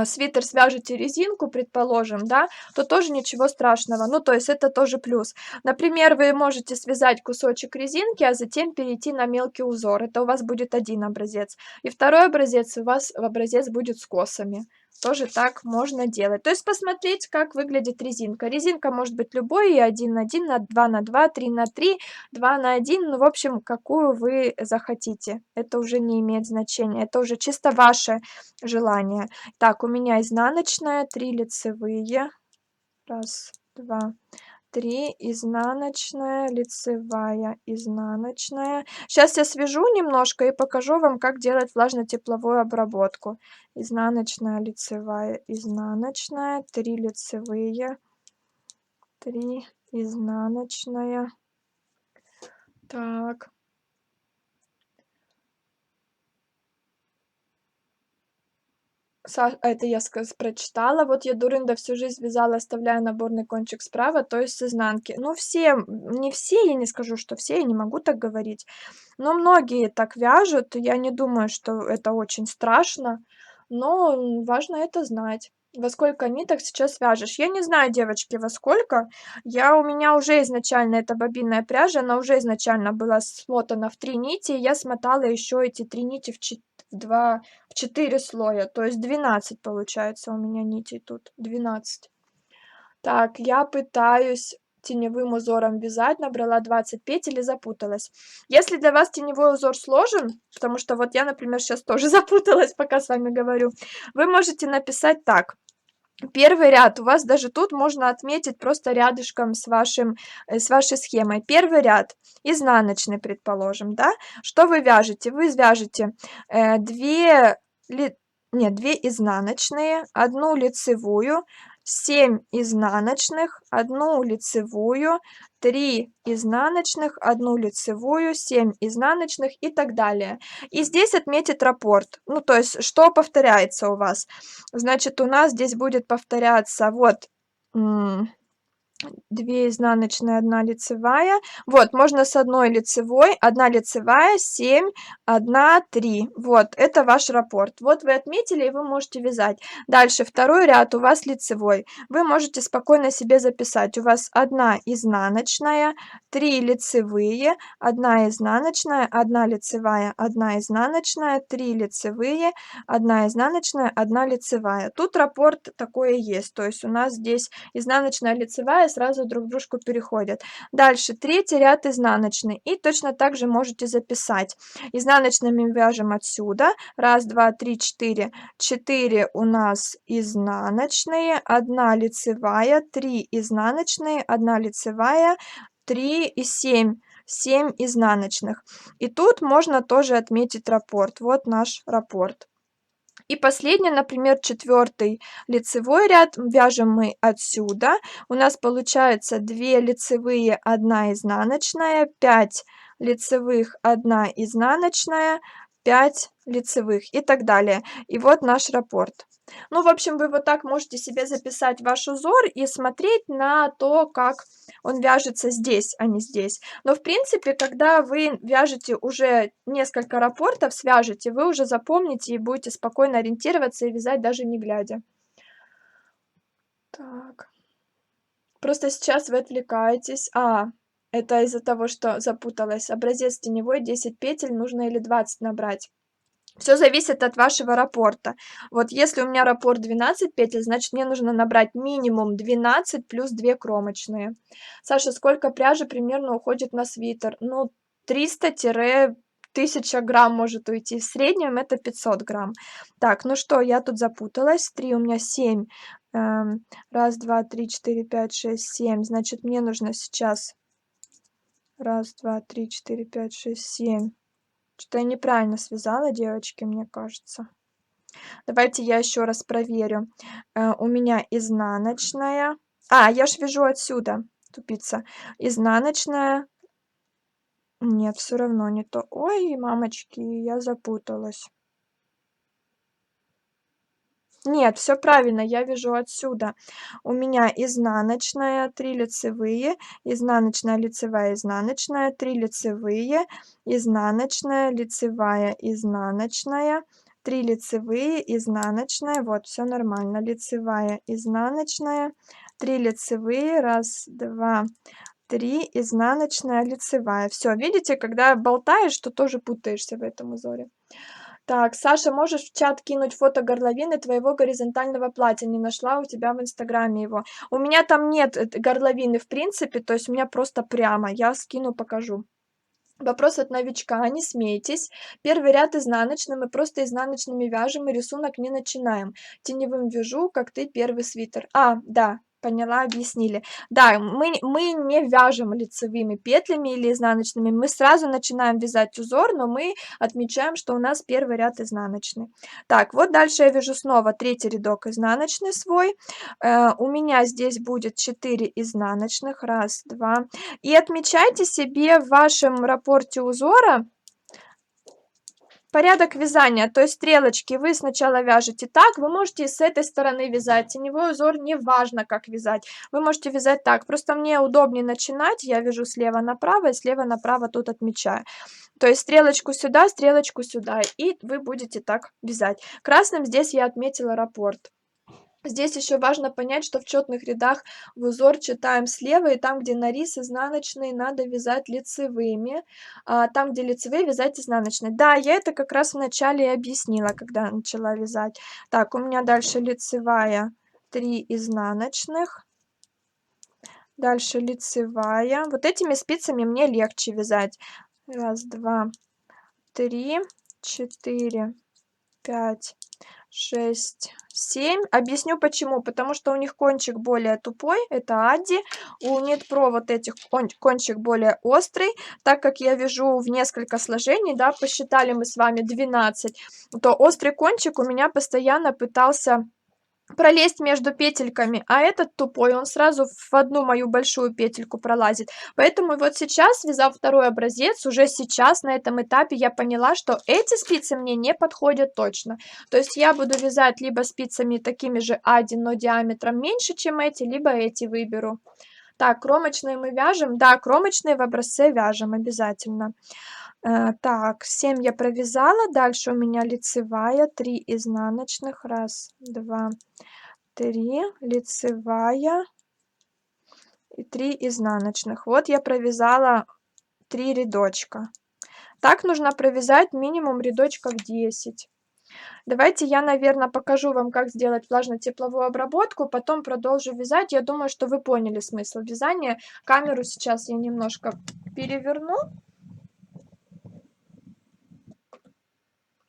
свитер свяжете резинку, предположим, да, то тоже ничего страшного. Ну, то есть это тоже плюс. Например, вы можете связать кусочек резинки, а затем перейти на мелкий узор. Это у вас будет один образец. И второй образец у вас образец будет с косами. Тоже так можно делать. То есть посмотреть, как выглядит резинка. Резинка может быть любой, и 1 на 1, 2 на 2, 3 на 3, 2 на 1. Ну, в общем, какую вы захотите. Это уже не имеет значения. Это уже чисто ваше желание. Так, у меня изнаночная, 3 лицевые. 1, 2, 3, изнаночная, лицевая, изнаночная. Сейчас я свяжу немножко и покажу вам, как делать влажно-тепловую обработку. Изнаночная, лицевая, изнаночная, 3 лицевые, 3 изнаночная. Так. Это я прочитала. Вот я, дурында, всю жизнь вязала, оставляя наборный кончик справа, то есть с изнанки. Ну, все, не все, я не скажу, что все, я не могу так говорить, но многие так вяжут. Я не думаю, что это очень страшно, но важно это знать. Во сколько ниток сейчас вяжешь? Я не знаю, девочки, во сколько. У меня уже изначально эта бобинная пряжа, она уже изначально была смотана в 3 нити. Я смотала еще эти 3 нити в 4 слоя. То есть 12 получается у меня нитей тут. 12. Так, я пытаюсь теневым узором вязать, набрала 20 петель и запуталась. Если для вас теневой узор сложен, потому что вот я, например, сейчас тоже запуталась, пока с вами говорю, вы можете написать так. Первый ряд у вас даже тут можно отметить просто рядышком с вашей схемой. Первый ряд изнаночный, предположим, да? Что вы вяжете? Вы вяжете 2 изнаночные, 1 лицевую, 7 изнаночных, 1 лицевую, 3 изнаночных, 1 лицевую, 7 изнаночных и так далее. И здесь отметить раппорт. Ну, то есть, что повторяется у вас. Значит, у нас здесь будет повторяться вот 2 изнаночные, 1 лицевая. Вот, можно с 1 лицевой, 1 лицевая, 7, 1, 3. Вот, это ваш раппорт. Вот вы отметили, и вы можете вязать. Дальше, второй ряд у вас лицевой. Вы можете спокойно себе записать. У вас 1 изнаночная, 3 лицевые, 1 изнаночная, 1 лицевая, 1 изнаночная, 3 лицевые, 1 изнаночная, 1 лицевая. Тут раппорт такое есть. То есть у нас здесь изнаночная, лицевая сразу друг в дружку переходят. Дальше третий ряд изнаночный, и точно так же можете записать. Изнаночными вяжем отсюда. 1, 2, 3, 4. 4 у нас изнаночные, 1 лицевая, 3 изнаночные, 1 лицевая, 3 и 7. 7 изнаночных. И тут можно тоже отметить раппорт. Вот наш раппорт. И последний, например, 4 лицевой ряд вяжем мы отсюда. У нас получается 2 лицевые, 1 изнаночная, 5 лицевых, 1 изнаночная, 5 лицевых и так далее. И вот наш раппорт. Ну, в общем, вы вот так можете себе записать ваш узор и смотреть на то, как он вяжется здесь, а не здесь. Но, в принципе, когда вы вяжете уже несколько раппортов, свяжете, вы уже запомните и будете спокойно ориентироваться и вязать даже не глядя. Так. Просто сейчас вы отвлекаетесь. Это из-за того, что запуталась. Образец теневой, 10 петель, нужно или 20 набрать. Все зависит от вашего раппорта. Вот если у меня раппорт 12 петель, значит, мне нужно набрать минимум 12 плюс 2 кромочные. Саша, сколько пряжи примерно уходит на свитер? Ну, 300-1000 грамм может уйти. В среднем это 500 грамм. Так, ну что, я тут запуталась. 3 у меня 7. 1, 2, 3, 4, 5, 6, 7. Значит, мне нужно сейчас 1, 2, 3, 4, 5, 6, 7. Что-то я неправильно связала, девочки, мне кажется. Давайте я еще раз проверю. У меня изнаночная. Я ж вяжу отсюда, тупица. Изнаночная. Нет, все равно не то. Ой, мамочки, я запуталась. Нет, все правильно, я вяжу отсюда. У меня изнаночная, 3 лицевые, изнаночная, лицевая, изнаночная, 3 лицевые, изнаночная, лицевая, изнаночная, 3 лицевые, изнаночная. Вот, все нормально. Лицевая, изнаночная, 3 лицевые, 1, 2, 3, изнаночная, лицевая. Все, видите, когда болтаешь, то тоже путаешься в этом узоре. Так, Саша, можешь в чат кинуть фото горловины твоего горизонтального платья? Не нашла у тебя в инстаграме его. У меня там нет горловины в принципе, то есть у меня просто прямо. Я скину, покажу. Вопрос от новичка, не смейтесь. Первый ряд изнаночный, мы просто изнаночными вяжем и рисунок не начинаем. Теневым вяжу, как ты первый свитер. Да, поняла, объяснили. Да, мы не вяжем лицевыми петлями или изнаночными, мы сразу начинаем вязать узор, но мы отмечаем, что у нас первый ряд изнаночный. Так, вот дальше я вяжу снова третий рядок изнаночный свой. У меня здесь будет 4 изнаночных, 1, 2. И отмечайте себе в вашем раппорте узора порядок вязания, то есть стрелочки вы сначала вяжете так, вы можете и с этой стороны вязать, теневой узор не важно как вязать, вы можете вязать так, просто мне удобнее начинать, я вяжу слева направо и слева направо тут отмечаю, то есть стрелочку сюда, и вы будете так вязать. Красным здесь я отметила раппорт. Здесь еще важно понять, что в четных рядах в узор читаем слева, и там, где нарис изнаночный, надо вязать лицевыми, а там, где лицевые, вязать изнаночной. Да, я это как раз в начале и объяснила, когда начала вязать. Так, у меня дальше лицевая, 3 изнаночных, дальше лицевая. Вот этими спицами мне легче вязать. Раз, два, 3, 4, 5, 6, 7. Объясню почему. Потому что у них кончик более тупой, это Адди. У Knit вот этих кончик более острый. Так как я вяжу в несколько сложений, да, посчитали мы с вами 12, то острый кончик у меня постоянно пытался пролезть между петельками, а этот тупой, он сразу в одну мою большую петельку пролазит. Поэтому вот сейчас, вязав второй образец, уже сейчас на этом этапе я поняла, что эти спицы мне не подходят точно. То есть я буду вязать либо спицами такими же Ади, но диаметром меньше, чем эти, либо эти выберу. Так, кромочные мы вяжем. Да, кромочные в образце вяжем обязательно. Так, 7 я провязала, дальше у меня лицевая, 3 изнаночных, раз, два, 3, лицевая и 3 изнаночных. Вот я провязала 3 рядочка. Так нужно провязать минимум рядочков 10. Давайте я, наверное, покажу вам, как сделать влажно-тепловую обработку, потом продолжу вязать. Я думаю, что вы поняли смысл вязания. Камеру сейчас я немножко переверну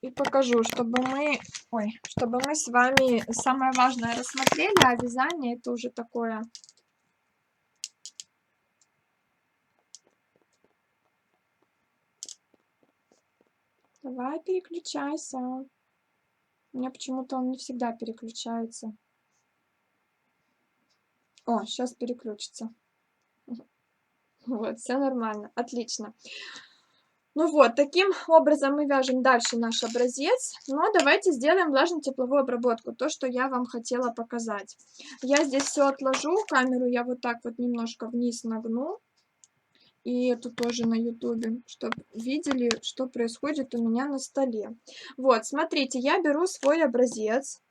и покажу, чтобы мы с вами самое важное рассмотрели, а вязание это уже такое. Давай, переключайся. У меня почему-то он не всегда переключается. О, сейчас переключится. Вот, все нормально, отлично. Ну вот, таким образом мы вяжем дальше наш образец. Но давайте сделаем влажно-тепловую обработку, то, что я вам хотела показать. Я здесь все отложу, камеру я вот так вот немножко вниз нагну. И эту тоже на ютубе, чтобы видели, что происходит у меня на столе. Вот, смотрите, я беру свой образец.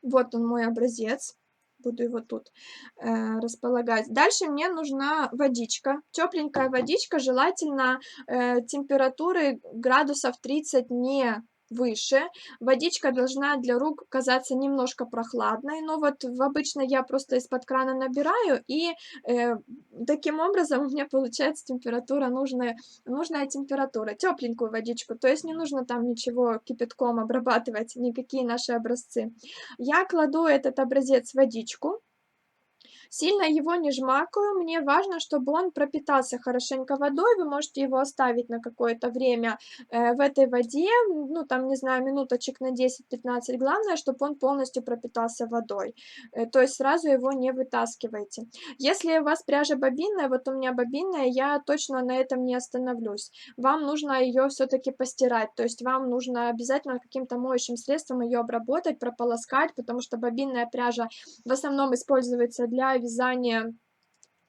Вот он мой образец. Буду его тут располагать. Дальше мне нужна водичка, тепленькая водичка, желательно температуры градусов 30 не выше. Водичка должна для рук казаться немножко прохладной, но вот обычно я просто из-под крана набираю, и таким образом у меня получается температура нужная температура. Тепленькую водичку, то есть не нужно там ничего кипятком обрабатывать, никакие наши образцы. Я кладу этот образец в водичку, сильно его не жмакаю, мне важно, чтобы он пропитался хорошенько водой, вы можете его оставить на какое-то время в этой воде, ну там, не знаю, минуточек на 10-15, главное, чтобы он полностью пропитался водой, то есть сразу его не вытаскивайте. Если у вас пряжа бобинная, вот у меня бобинная, я точно на этом не остановлюсь, вам нужно ее все-таки постирать, то есть вам нужно обязательно каким-то моющим средством ее обработать, прополоскать, потому что бобинная пряжа в основном используется для вязания,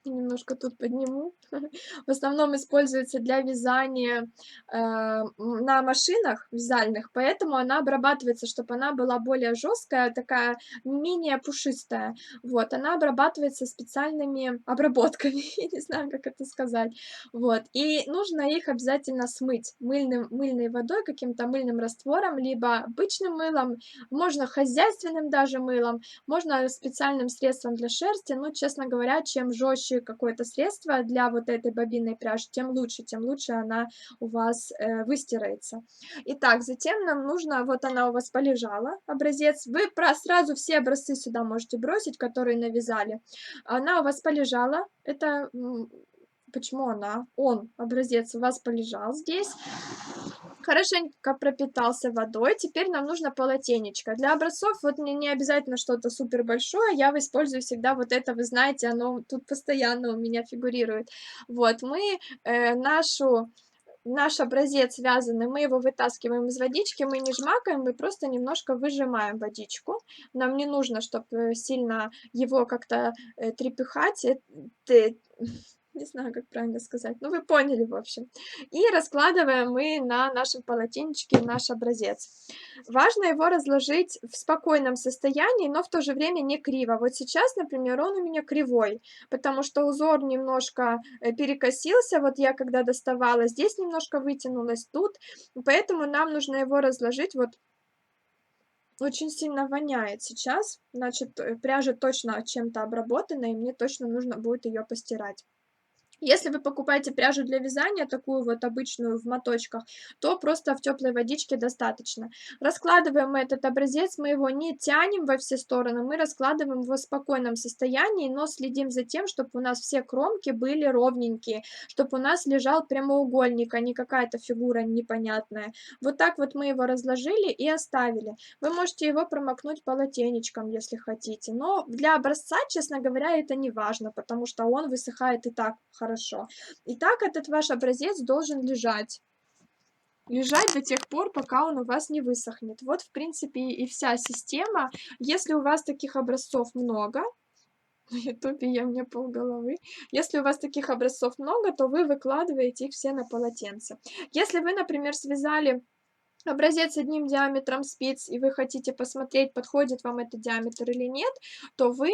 немножко тут подниму, в основном используется для вязания на машинах вязальных, поэтому она обрабатывается, чтобы она была более жесткая, такая менее пушистая. Вот, она обрабатывается специальными обработками, я не знаю, как это сказать. Вот, и нужно их обязательно смыть мыльной водой, каким-то мыльным раствором, либо обычным мылом, можно хозяйственным даже мылом, можно специальным средством для шерсти, но, честно говоря, чем жестче какое-то средство для вот этой бобинной пряжи, тем лучше она у вас выстирается. Итак, затем нам нужно, вот она у вас полежала, образец, вы сразу все образцы сюда можете бросить, которые навязали. Она у вас полежала, это... Почему она? Он, образец, у вас полежал здесь. Хорошенько пропитался водой. Теперь нам нужно полотенечко. Для образцов вот мне не обязательно что-то супер большое. Я использую всегда вот это, вы знаете, оно тут постоянно у меня фигурирует. Вот, мы наш образец вязаный, мы его вытаскиваем из водички, мы не жмакаем, мы просто немножко выжимаем водичку. Нам не нужно, чтобы сильно его как-то трепыхать, Не знаю, как правильно сказать, но вы поняли, в общем. И раскладываем мы на нашем полотенечке наш образец. Важно его разложить в спокойном состоянии, но в то же время не криво. Вот сейчас, например, он у меня кривой, потому что узор немножко перекосился, вот я когда доставала, здесь немножко вытянулось, тут, поэтому нам нужно его разложить вот. Очень сильно воняет сейчас, значит, пряжа точно чем-то обработана, и мне точно нужно будет ее постирать. Если вы покупаете пряжу для вязания, такую вот обычную в моточках, то просто в теплой водичке достаточно. Раскладываем мы этот образец, мы его не тянем во все стороны, мы раскладываем его в спокойном состоянии, но следим за тем, чтобы у нас все кромки были ровненькие, чтобы у нас лежал прямоугольник, а не какая-то фигура непонятная. Вот так вот мы его разложили и оставили. Вы можете его промокнуть полотенечком, если хотите, но для образца, честно говоря, это не важно, потому что он высыхает и так хорошо. Итак, этот ваш образец должен лежать. Лежать до тех пор, пока он у вас не высохнет. Вот, в принципе, и вся система. Если у вас таких образцов много, на ютубе я мне полголовы. Если у вас таких образцов много, то вы выкладываете их все на полотенце. Если вы, например, связали образец одним диаметром спиц, и вы хотите посмотреть, подходит вам этот диаметр или нет, то вы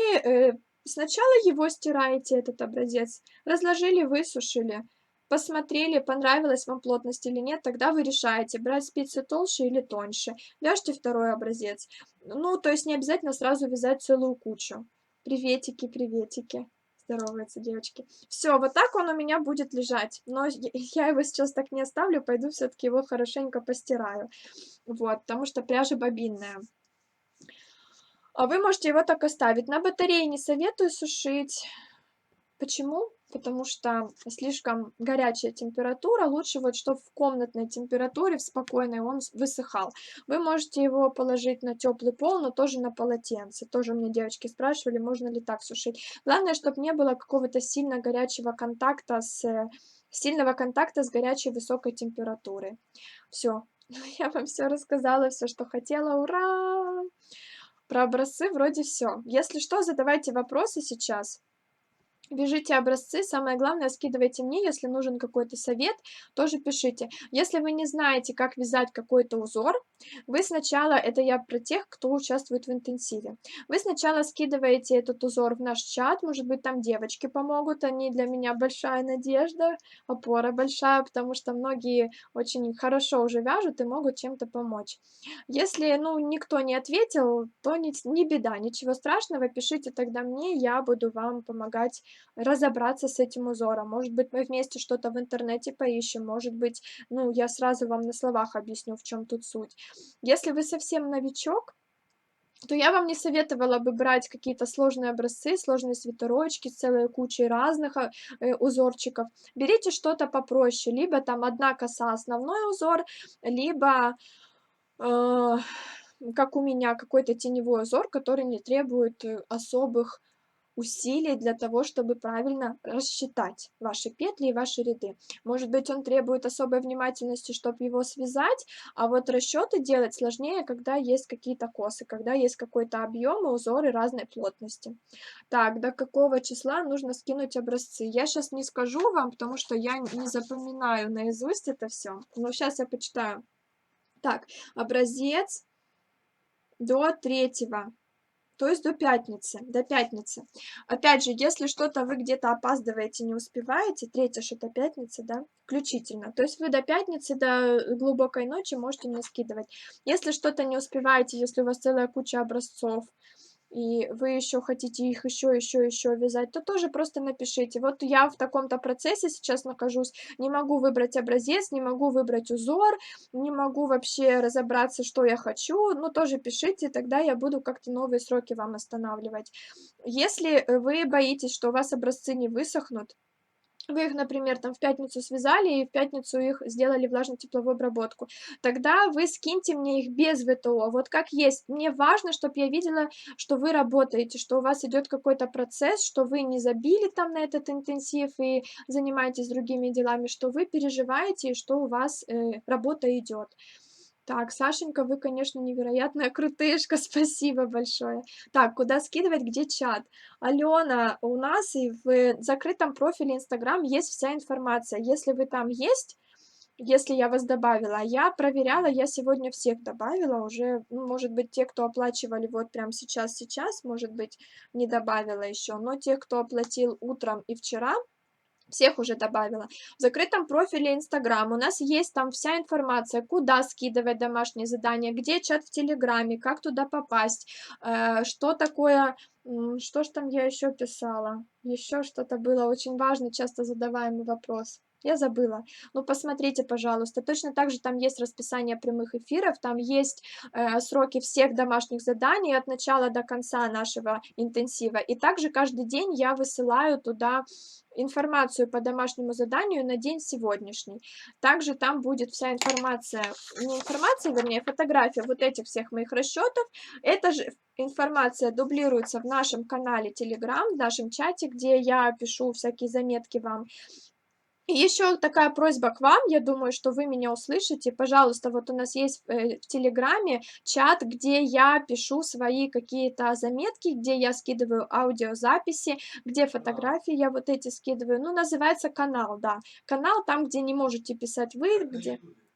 сначала его стираете, этот образец, разложили, высушили, посмотрели, понравилась вам плотность или нет, тогда вы решаете, брать спицы толще или тоньше. Вяжите второй образец. Ну, то есть не обязательно сразу вязать целую кучу. Приветики, приветики. Здороваются девочки. Все, вот так он у меня будет лежать. Но я его сейчас так не оставлю, пойду все-таки его хорошенько постираю. Вот, потому что пряжа бобинная. А вы можете его так оставить. На батарее не советую сушить. Почему? Потому что слишком горячая температура. Лучше вот, чтобы в комнатной температуре, в спокойной, он высыхал. Вы можете его положить на теплый пол, но тоже на полотенце. Тоже мне девочки спрашивали, можно ли так сушить. Главное, чтобы не было какого-то сильно горячего контакта сильного контакта с горячей высокой температурой. Все. Я вам все рассказала, все, что хотела. Ура! Про образцы вроде все. Если что, задавайте вопросы сейчас. Вяжите образцы, самое главное, скидывайте мне, если нужен какой-то совет, тоже пишите. Если вы не знаете, как вязать какой-то узор, вы сначала, это я про тех, кто участвует в интенсиве, вы сначала скидываете этот узор в наш чат, может быть, там девочки помогут, они для меня большая надежда, опора большая, потому что многие очень хорошо уже вяжут и могут чем-то помочь. Если, ну, никто не ответил, то не беда, ничего страшного, пишите тогда мне, я буду вам помогать разобраться с этим узором. Может быть, мы вместе что-то в интернете поищем, может быть, ну, я сразу вам на словах объясню, в чем тут суть. Если вы совсем новичок, то я вам не советовала бы брать какие-то сложные образцы, сложные свитерочки с целой кучей разных узорчиков. Берите что-то попроще, либо там одна коса основной узор, либо как у меня, какой-то теневой узор, который не требует особых усилий для того, чтобы правильно рассчитать ваши петли и ваши ряды. Может быть, он требует особой внимательности, чтобы его связать, а вот расчеты делать сложнее, когда есть какие-то косы, когда есть какой-то объем и узоры разной плотности. Так, до какого числа нужно скинуть образцы? Я сейчас не скажу вам, потому что я не запоминаю наизусть это все. Но сейчас я почитаю. Так, образец до 3-го. То есть до пятницы, до пятницы. Опять же, если что-то вы где-то опаздываете, не успеваете, 3 ж это пятница, да, включительно. То есть вы до пятницы, до глубокой ночи можете мне скидывать. Если что-то не успеваете, если у вас целая куча образцов, и вы еще хотите их еще вязать, то тоже просто напишите. Вот я в таком-то процессе сейчас нахожусь, не могу выбрать образец, не могу выбрать узор, не могу вообще разобраться, что я хочу, ну, тоже пишите, тогда я буду как-то новые сроки вам останавливать. Если вы боитесь, что у вас образцы не высохнут, вы их, например, там в пятницу связали и в пятницу их сделали влажно-тепловую обработку, тогда вы скиньте мне их без ВТО, вот как есть. Мне важно, чтобы я видела, что вы работаете, что у вас идет какой-то процесс, что вы не забили там на этот интенсив и занимаетесь другими делами, что вы переживаете и что у вас работа идет. Так, Сашенька, вы, конечно, невероятная крутышка, спасибо большое. Так, куда скидывать, где чат? Алена, у нас и в закрытом профиле Инстаграм есть вся информация. Если вы там есть, если я вас добавила, я проверяла, я сегодня всех добавила уже, ну, может быть, те, кто оплачивали вот прям сейчас, может быть, не добавила еще, но тех, кто оплатил утром и вчера, всех уже добавила. В закрытом профиле Инстаграм у нас есть там вся информация, куда скидывать домашние задания, где чат в Телеграме, как туда попасть, что такое, что ж там я еще писала, еще что-то было очень важно, часто задаваемый вопрос. Я забыла. Ну, посмотрите, пожалуйста. Точно так же там есть расписание прямых эфиров, там есть сроки всех домашних заданий от начала до конца нашего интенсива. И также каждый день я высылаю туда информацию по домашнему заданию на день сегодняшний. Также там будет вся информация, не информация, вернее, фотография вот этих всех моих расчетов. Эта же информация дублируется в нашем канале Telegram, в нашем чате, где я пишу всякие заметки вам. И еще такая просьба к вам, я думаю, что вы меня услышите. Пожалуйста, вот у нас есть в Телеграме чат, где я пишу свои какие-то заметки, где я скидываю аудиозаписи, где фотографии я вот эти скидываю. Ну, называется канал, да. Канал там, где не можете писать вы,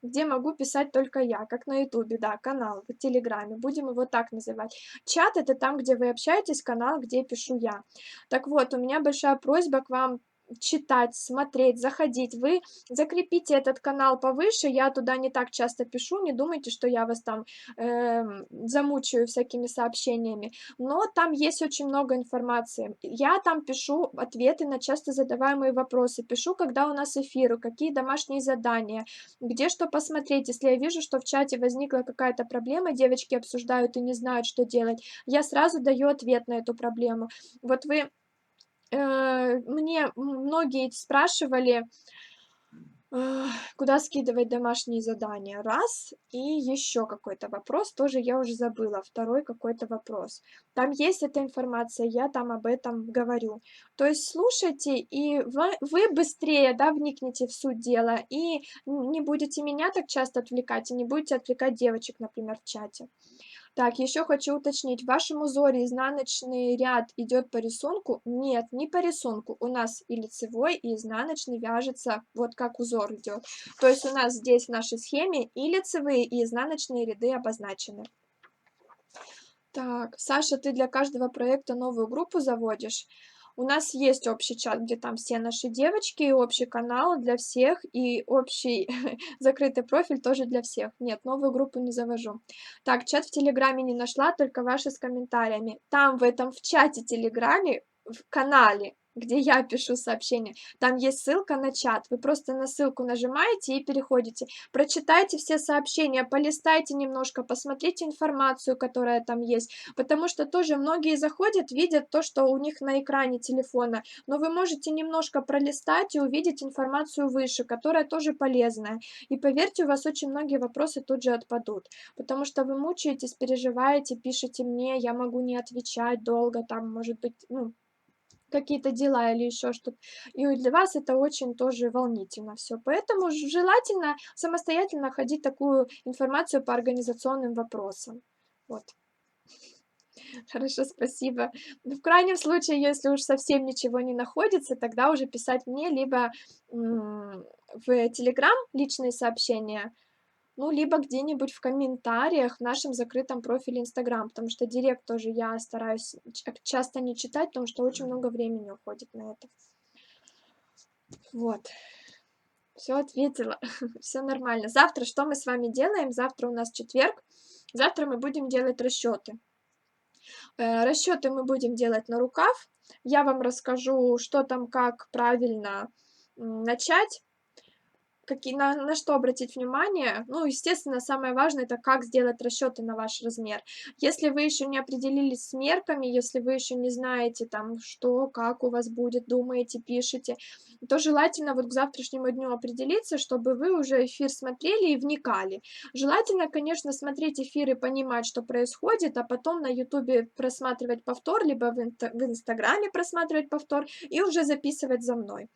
где могу писать только я, как на Ютубе, да, канал в Телеграме, будем его так называть. Чат — это там, где вы общаетесь, канал, где пишу я. Так вот, у меня большая просьба к вам читать, смотреть, заходить. Вы закрепите этот канал повыше, я туда не так часто пишу, не думайте, что я вас там замучаю всякими сообщениями, но там есть очень много информации. Я там пишу ответы на часто задаваемые вопросы, пишу, когда у нас эфиры, какие домашние задания, где что посмотреть. Если я вижу, что в чате возникла какая-то проблема, девочки обсуждают и не знают, что делать, я сразу даю ответ на эту проблему. Вот вы мне многие спрашивали, куда скидывать домашние задания. Раз, и еще какой-то вопрос, тоже я уже забыла, второй какой-то вопрос. Там есть эта информация, я там об этом говорю. То есть слушайте, и вы быстрее, да, вникнете в суть дела, и не будете меня так часто отвлекать, и не будете отвлекать девочек, например, в чате. Так, еще хочу уточнить, в вашем узоре изнаночный ряд идет по рисунку? Нет, не по рисунку. У нас и лицевой, и изнаночный вяжется вот как узор идет. То есть у нас здесь в нашей схеме и лицевые, и изнаночные ряды обозначены. Так, Саша, ты для каждого проекта новую группу заводишь? У нас есть общий чат, где там все наши девочки, и общий канал для всех, и общий закрытый профиль тоже для всех. Нет, новую группу не завожу. Так, чат в Телеграме не нашла, только ваши с комментариями. Там, в чате Телеграме, в канале, где я пишу сообщения, там есть ссылка на чат. Вы просто на ссылку нажимаете и переходите. Прочитайте все сообщения, полистайте немножко, посмотрите информацию, которая там есть, потому что тоже многие заходят, видят то, что у них на экране телефона, но вы можете немножко пролистать и увидеть информацию выше, которая тоже полезная. И поверьте, у вас очень многие вопросы тут же отпадут, потому что вы мучаетесь, переживаете, пишете мне, я могу не отвечать долго, там, может быть, ну, какие-то дела или еще что-то. И для вас это очень тоже волнительно все. Поэтому желательно самостоятельно находить такую информацию по организационным вопросам. Вот. Хорошо, спасибо. В крайнем случае, если уж совсем ничего не находится, тогда уже писать мне либо в Телеграм личные сообщения, ну, либо где-нибудь в комментариях в нашем закрытом профиле Инстаграм, потому что директ тоже я стараюсь часто не читать, потому что очень много времени уходит на это. Вот. Все ответила, все нормально. Завтра что мы с вами делаем? Завтра у нас четверг. Завтра мы будем делать расчеты. Расчеты мы будем делать на рукав. Я вам расскажу, что там, как правильно начать. На что обратить внимание? Ну, естественно, самое важное — это как сделать расчеты на ваш размер. Если вы еще не определились с мерками, если вы еще не знаете, там, что, как у вас будет, думаете, пишете, то желательно вот к завтрашнему дню определиться, чтобы вы уже эфир смотрели и вникали. Желательно, конечно, смотреть эфир и понимать, что происходит, а потом на Ютубе просматривать повтор, либо в Инстаграме просматривать повтор и уже записывать за мной.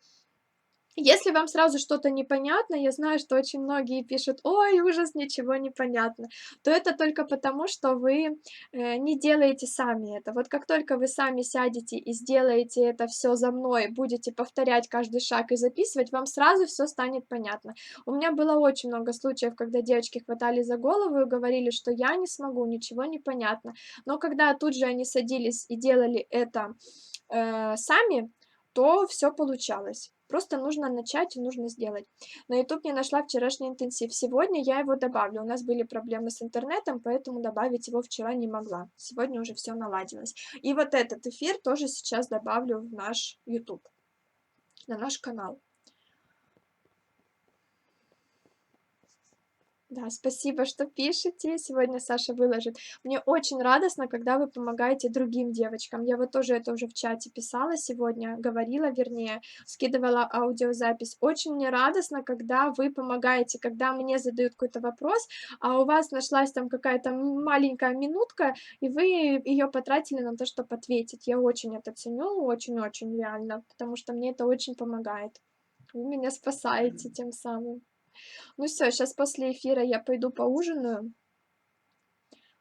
Если вам сразу что-то непонятно, я знаю, что очень многие пишут: "Ой, ужас, ничего не понятно", то это только потому, что вы, не делаете сами это. Вот как только вы сами сядете и сделаете это все за мной, будете повторять каждый шаг и записывать, вам сразу все станет понятно. У меня было очень много случаев, когда девочки хватали за голову и говорили, что я не смогу, ничего не понятно. Но когда тут же они садились и делали это, сами, то все получалось. Просто нужно начать и нужно сделать. На YouTube я нашла вчерашний интенсив. Сегодня я его добавлю. У нас были проблемы с интернетом, поэтому добавить его вчера не могла. Сегодня уже все наладилось. И вот этот эфир тоже сейчас добавлю в наш YouTube, на наш канал. Да, спасибо, что пишете. Сегодня Саша выложит. Мне очень радостно, когда вы помогаете другим девочкам. Я вот тоже это уже в чате писала сегодня, говорила, вернее, скидывала аудиозапись. Очень мне радостно, когда вы помогаете, когда мне задают какой-то вопрос, а у вас нашлась там какая-то маленькая минутка, и вы ее потратили на то, чтобы ответить. Я очень это ценю, очень-очень реально, потому что мне это очень помогает. Вы меня спасаете тем самым. Ну все, сейчас после эфира я пойду поужинаю,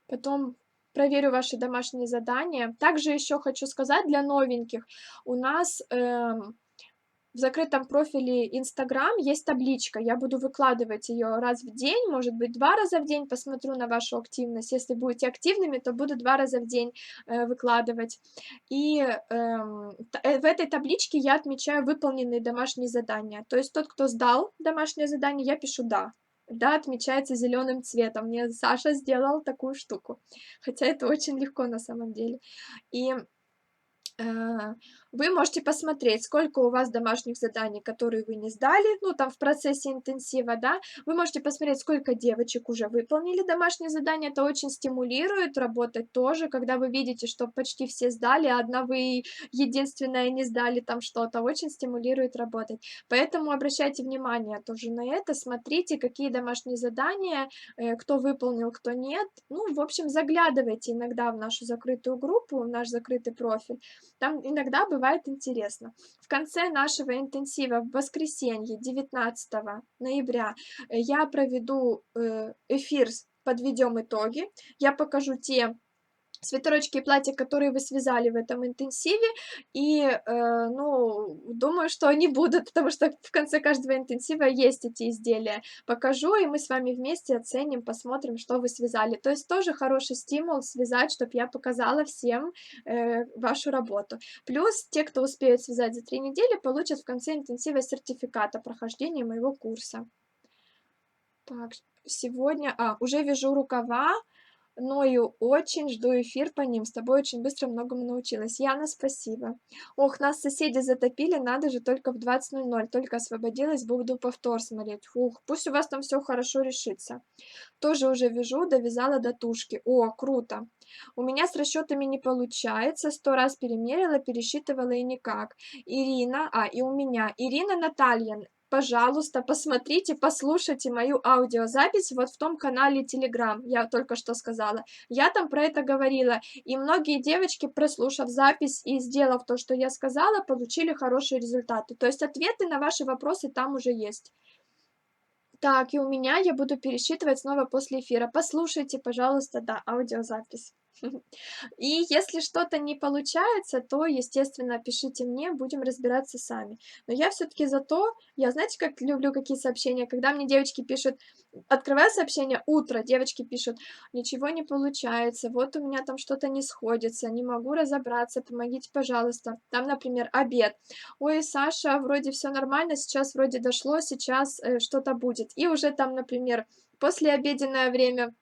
потом проверю ваши домашние задания. Также еще хочу сказать для новеньких, у нас, в закрытом профиле "Инстаграм" есть табличка. Я буду выкладывать ее раз в день, может быть, 2 раза в день. Посмотрю на вашу активность. Если будете активными, то буду 2 раза в день, выкладывать. И, в этой табличке я отмечаю выполненные домашние задания. То есть тот, кто сдал домашнее задание, я пишу "да". "Да" отмечается зеленым цветом. Мне Саша сделал такую штуку. Хотя это очень легко на самом деле. И Э, вы можете посмотреть, сколько у вас домашних заданий, которые вы не сдали, ну, там, в процессе интенсива, да. Вы можете посмотреть, сколько девочек уже выполнили домашнее задание. Это очень стимулирует работать тоже, когда вы видите, что почти все сдали, а одна вы единственная не сдали там что-то. Очень стимулирует работать. Поэтому обращайте внимание тоже на это, смотрите, какие домашние задания, кто выполнил, кто нет. Ну, в общем, заглядывайте иногда в нашу закрытую группу, в наш закрытый профиль. Там иногда бывает интересно. В конце нашего интенсива в воскресенье, 19 ноября, я проведу эфир, подведем итоги. Я покажу те свитерочки и платья, которые вы связали в этом интенсиве, и, ну, думаю, что они будут, потому что в конце каждого интенсива есть эти изделия. Покажу, и мы с вами вместе оценим, посмотрим, что вы связали. То есть тоже хороший стимул связать, чтобы я показала всем, вашу работу. Плюс те, кто успеет связать за 3 недели, получат в конце интенсива сертификат о прохождении моего курса. Так, сегодня уже вяжу рукава, ною очень, жду эфир по ним. С тобой очень быстро многому научилась. Яна, спасибо. Ох, нас соседи затопили, надо же, только в 20:00. Только освободилась, буду повтор смотреть. Фух, пусть у вас там все хорошо решится. Тоже уже вяжу, довязала до тушки. О, круто. У меня с расчетами не получается. 100 раз перемерила, пересчитывала и никак. И у меня. Ирина Наталья, пожалуйста, посмотрите, послушайте мою аудиозапись вот в том канале Telegram, я только что сказала. Я там про это говорила, и многие девочки, прослушав запись и сделав то, что я сказала, получили хорошие результаты. То есть ответы на ваши вопросы там уже есть. Так, и у меня я буду пересчитывать снова после эфира. Послушайте, пожалуйста, да, аудиозапись. И если что-то не получается, то, естественно, пишите мне, будем разбираться сами. Но я все-таки за то, я знаете, как люблю какие сообщения, когда мне девочки пишут, открываю сообщение, утро, девочки пишут, ничего не получается, вот у меня там что-то не сходится, не могу разобраться, помогите, пожалуйста. Там, например, обед. Ой, Саша, вроде все нормально, сейчас вроде дошло, сейчас что-то будет. И уже там, например, послеобеденное время.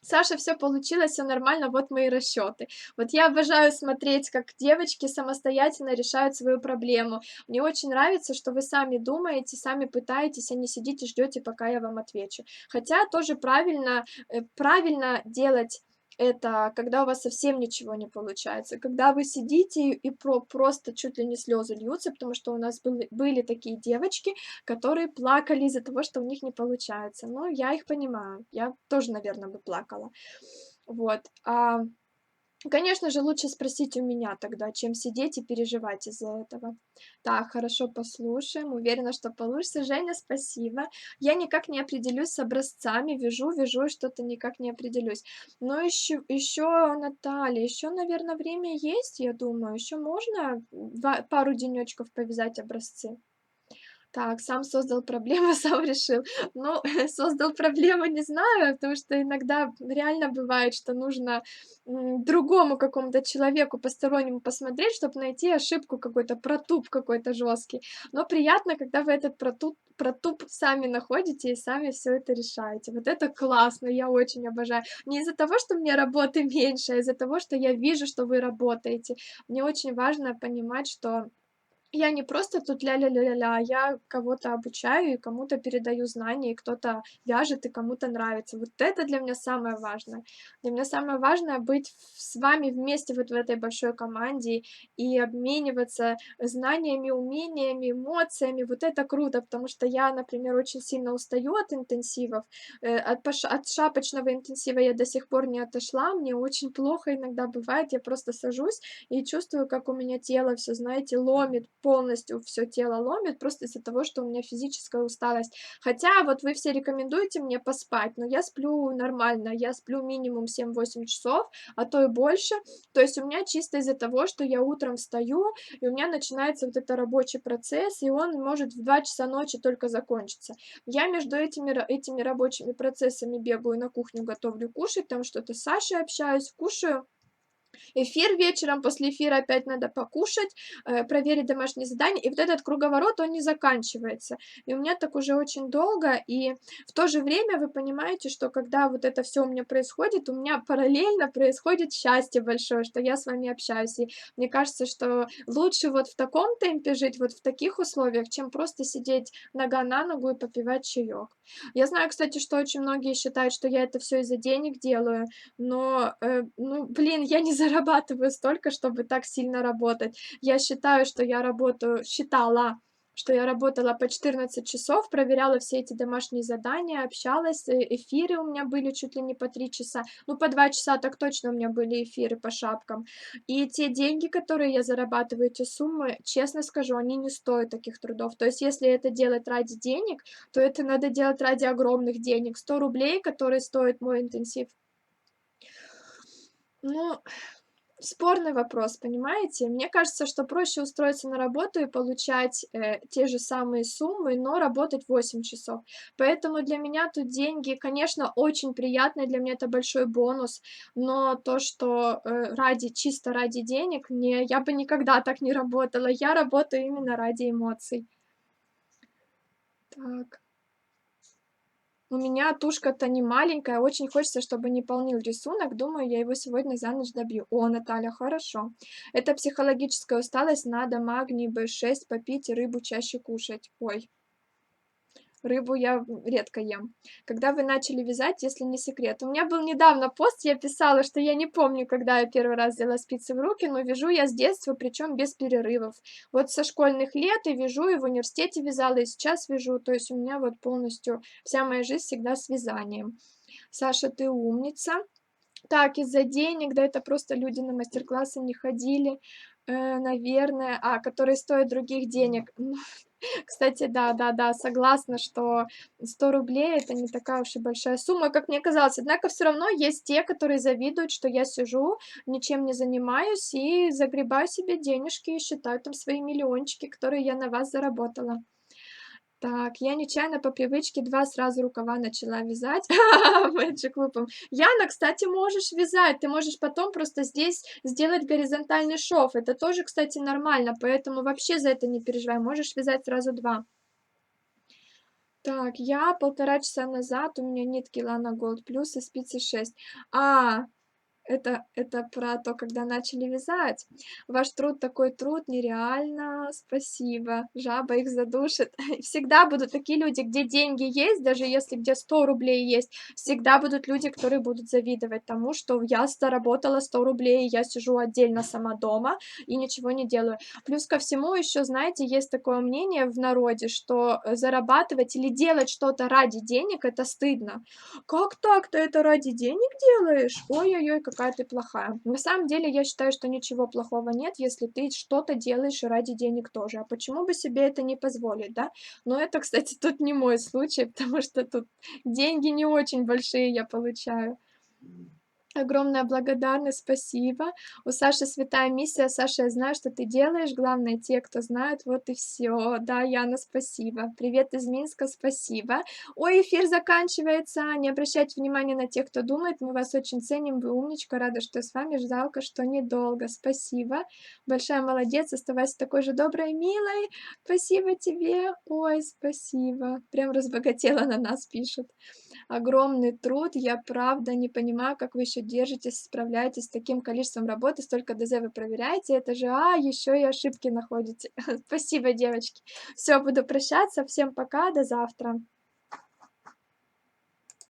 Саша, все получилось, все нормально, вот мои расчеты. Вот я обожаю смотреть, как девочки самостоятельно решают свою проблему. Мне очень нравится, что вы сами думаете, сами пытаетесь, а не сидите, ждете, пока я вам отвечу. Хотя тоже правильно делать это, когда у вас совсем ничего не получается, когда вы сидите и просто чуть ли не слезы льются, потому что у нас были такие девочки, которые плакали из-за того, что у них не получается. Но я их понимаю, я тоже, наверное, бы плакала. Вот. Конечно же, лучше спросить у меня тогда, чем сидеть и переживать из-за этого. Так, хорошо, послушаем. Уверена, что получится. Женя, спасибо. Я никак не определюсь с образцами. Вяжу и что-то никак не определюсь. Но еще Наталья, еще, наверное, время есть, я думаю. Еще можно пару денечков повязать образцы. Так, сам создал проблему, сам решил. Ну, создал проблему, не знаю, потому что иногда реально бывает, что нужно другому какому-то человеку постороннему посмотреть, чтобы найти ошибку какой-то, протуп какой-то жесткий. Но приятно, когда вы этот протуп сами находите и сами все это решаете. Вот это классно, я очень обожаю. Не из-за того, что мне работы меньше, а из-за того, что я вижу, что вы работаете. Мне очень важно понимать, что я не просто тут ля-ля-ля-ля-ля, я кого-то обучаю и кому-то передаю знания, и кто-то вяжет, и кому-то нравится. Вот это для меня самое важное. Для меня самое важное быть с вами вместе вот в этой большой команде и обмениваться знаниями, умениями, эмоциями. Вот это круто, потому что я, например, очень сильно устаю от интенсивов. От шапочного интенсива я до сих пор не отошла. Мне очень плохо иногда бывает. Я просто сажусь и чувствую, как у меня тело все, знаете, ломит, полностью все тело ломит, просто из-за того, что у меня физическая усталость. Хотя вот вы все рекомендуете мне поспать, но я сплю нормально, я сплю минимум 7-8 часов, а то и больше. То есть у меня чисто из-за того, что я утром встаю, и у меня начинается вот это рабочий процесс, и он может в 2 часа ночи только закончиться. Я между этими рабочими процессами бегаю на кухню, готовлю кушать, там что-то с Сашей общаюсь, кушаю. Эфир вечером, после эфира опять надо покушать, проверить домашние задания, и вот этот круговорот, он не заканчивается. И у меня так уже очень долго, и в то же время вы понимаете, что когда вот это все у меня происходит, у меня параллельно происходит счастье большое, что я с вами общаюсь. И мне кажется, что лучше вот в таком темпе жить, вот в таких условиях, чем просто сидеть нога на ногу и попивать чаек. Я знаю, кстати, что очень многие считают, что я это все из-за денег делаю, но, ну, блин, я не зарабатываю столько, чтобы так сильно работать. Я считаю, что я работаю считала, что я работала по 14 часов, проверяла все эти домашние задания, общалась, эфиры у меня были чуть ли не по 3 часа. Ну, по 2 часа так точно у меня были эфиры по шапкам. И те деньги, которые я зарабатываю, эти суммы, честно скажу, они не стоят таких трудов. То есть, если это делать ради денег, то это надо делать ради огромных денег. 100 рублей, которые стоит мой интенсив, ну, спорный вопрос, понимаете? Мне кажется, что проще устроиться на работу и получать, те же самые суммы, но работать 8 часов. Поэтому для меня тут деньги, конечно, очень приятно, для меня это большой бонус, но то, что, чисто ради денег, не, я бы никогда так не работала. Я работаю именно ради эмоций. Так. У меня тушка-то не маленькая, очень хочется, чтобы не полнил рисунок. Думаю, я его сегодня за ночь добью. О, Наталья, хорошо. Это психологическая усталость, надо магний B6 попить и рыбу чаще кушать. Ой, рыбу я редко ем. Когда вы начали вязать, если не секрет? У меня был недавно пост, я писала, что я не помню, когда я первый раз взяла спицы в руки, но вяжу я с детства, причем без перерывов. Вот со школьных лет и вяжу, и в университете вязала, и сейчас вяжу. То есть у меня вот полностью вся моя жизнь всегда с вязанием. Саша, ты умница. Так, из-за денег, да, это просто люди на мастер-классы не ходили, наверное, которые стоят других денег. Ну, кстати, да-да-да, согласна, что 100 рублей — это не такая уж и большая сумма, как мне казалось. Однако все равно есть те, которые завидуют, что я сижу, ничем не занимаюсь и загребаю себе денежки и считаю там свои миллиончики, которые я на вас заработала. Так, я нечаянно по привычке 2 сразу рукава начала вязать. Magic лупом. Яна, кстати, можешь вязать. Ты можешь потом просто здесь сделать горизонтальный шов. Это тоже, кстати, нормально, поэтому вообще за это не переживай. Можешь вязать сразу 2. Так, я 1,5 часа назад, у меня нитки Lana Gold Plus и спицы 6. А, это про то, когда начали вязать. Ваш труд такой труд, нереально, спасибо. Жаба их задушит. Всегда будут такие люди, где деньги есть, даже если где 100 рублей есть, всегда будут люди, которые будут завидовать тому, что я заработала 100 рублей, я сижу отдельно сама дома и ничего не делаю. Плюс ко всему еще, знаете, есть такое мнение в народе, что зарабатывать или делать что-то ради денег — это стыдно. Как так ты это ради денег делаешь? Ой-ой-ой, какая ты плохая. На самом деле, я считаю, что ничего плохого нет, если ты что-то делаешь ради денег тоже. А почему бы себе это не позволить, да? Но это, кстати, тут не мой случай, потому что тут деньги не очень большие я получаю. Огромная благодарность, спасибо. У Саши святая миссия. Саша, я знаю, что ты делаешь. Главное, те, кто знают, вот и все. Да, Яна, спасибо. Привет из Минска, спасибо. Ой, эфир заканчивается. Не обращайте внимания на тех, кто думает. Мы вас очень ценим. Вы умничка. Рада, что я с вами. Жалко, что недолго. Спасибо. Большая молодец. Оставайся такой же доброй и милой. Спасибо тебе. Ой, спасибо. Прям разбогатела на нас, пишут. Огромный труд. Я правда не понимаю, как вы еще держитесь, справляетесь с таким количеством работы, столько ДЗ вы проверяете. Это же, еще и ошибки находите. Спасибо, девочки. Все, буду прощаться. Всем пока, до завтра.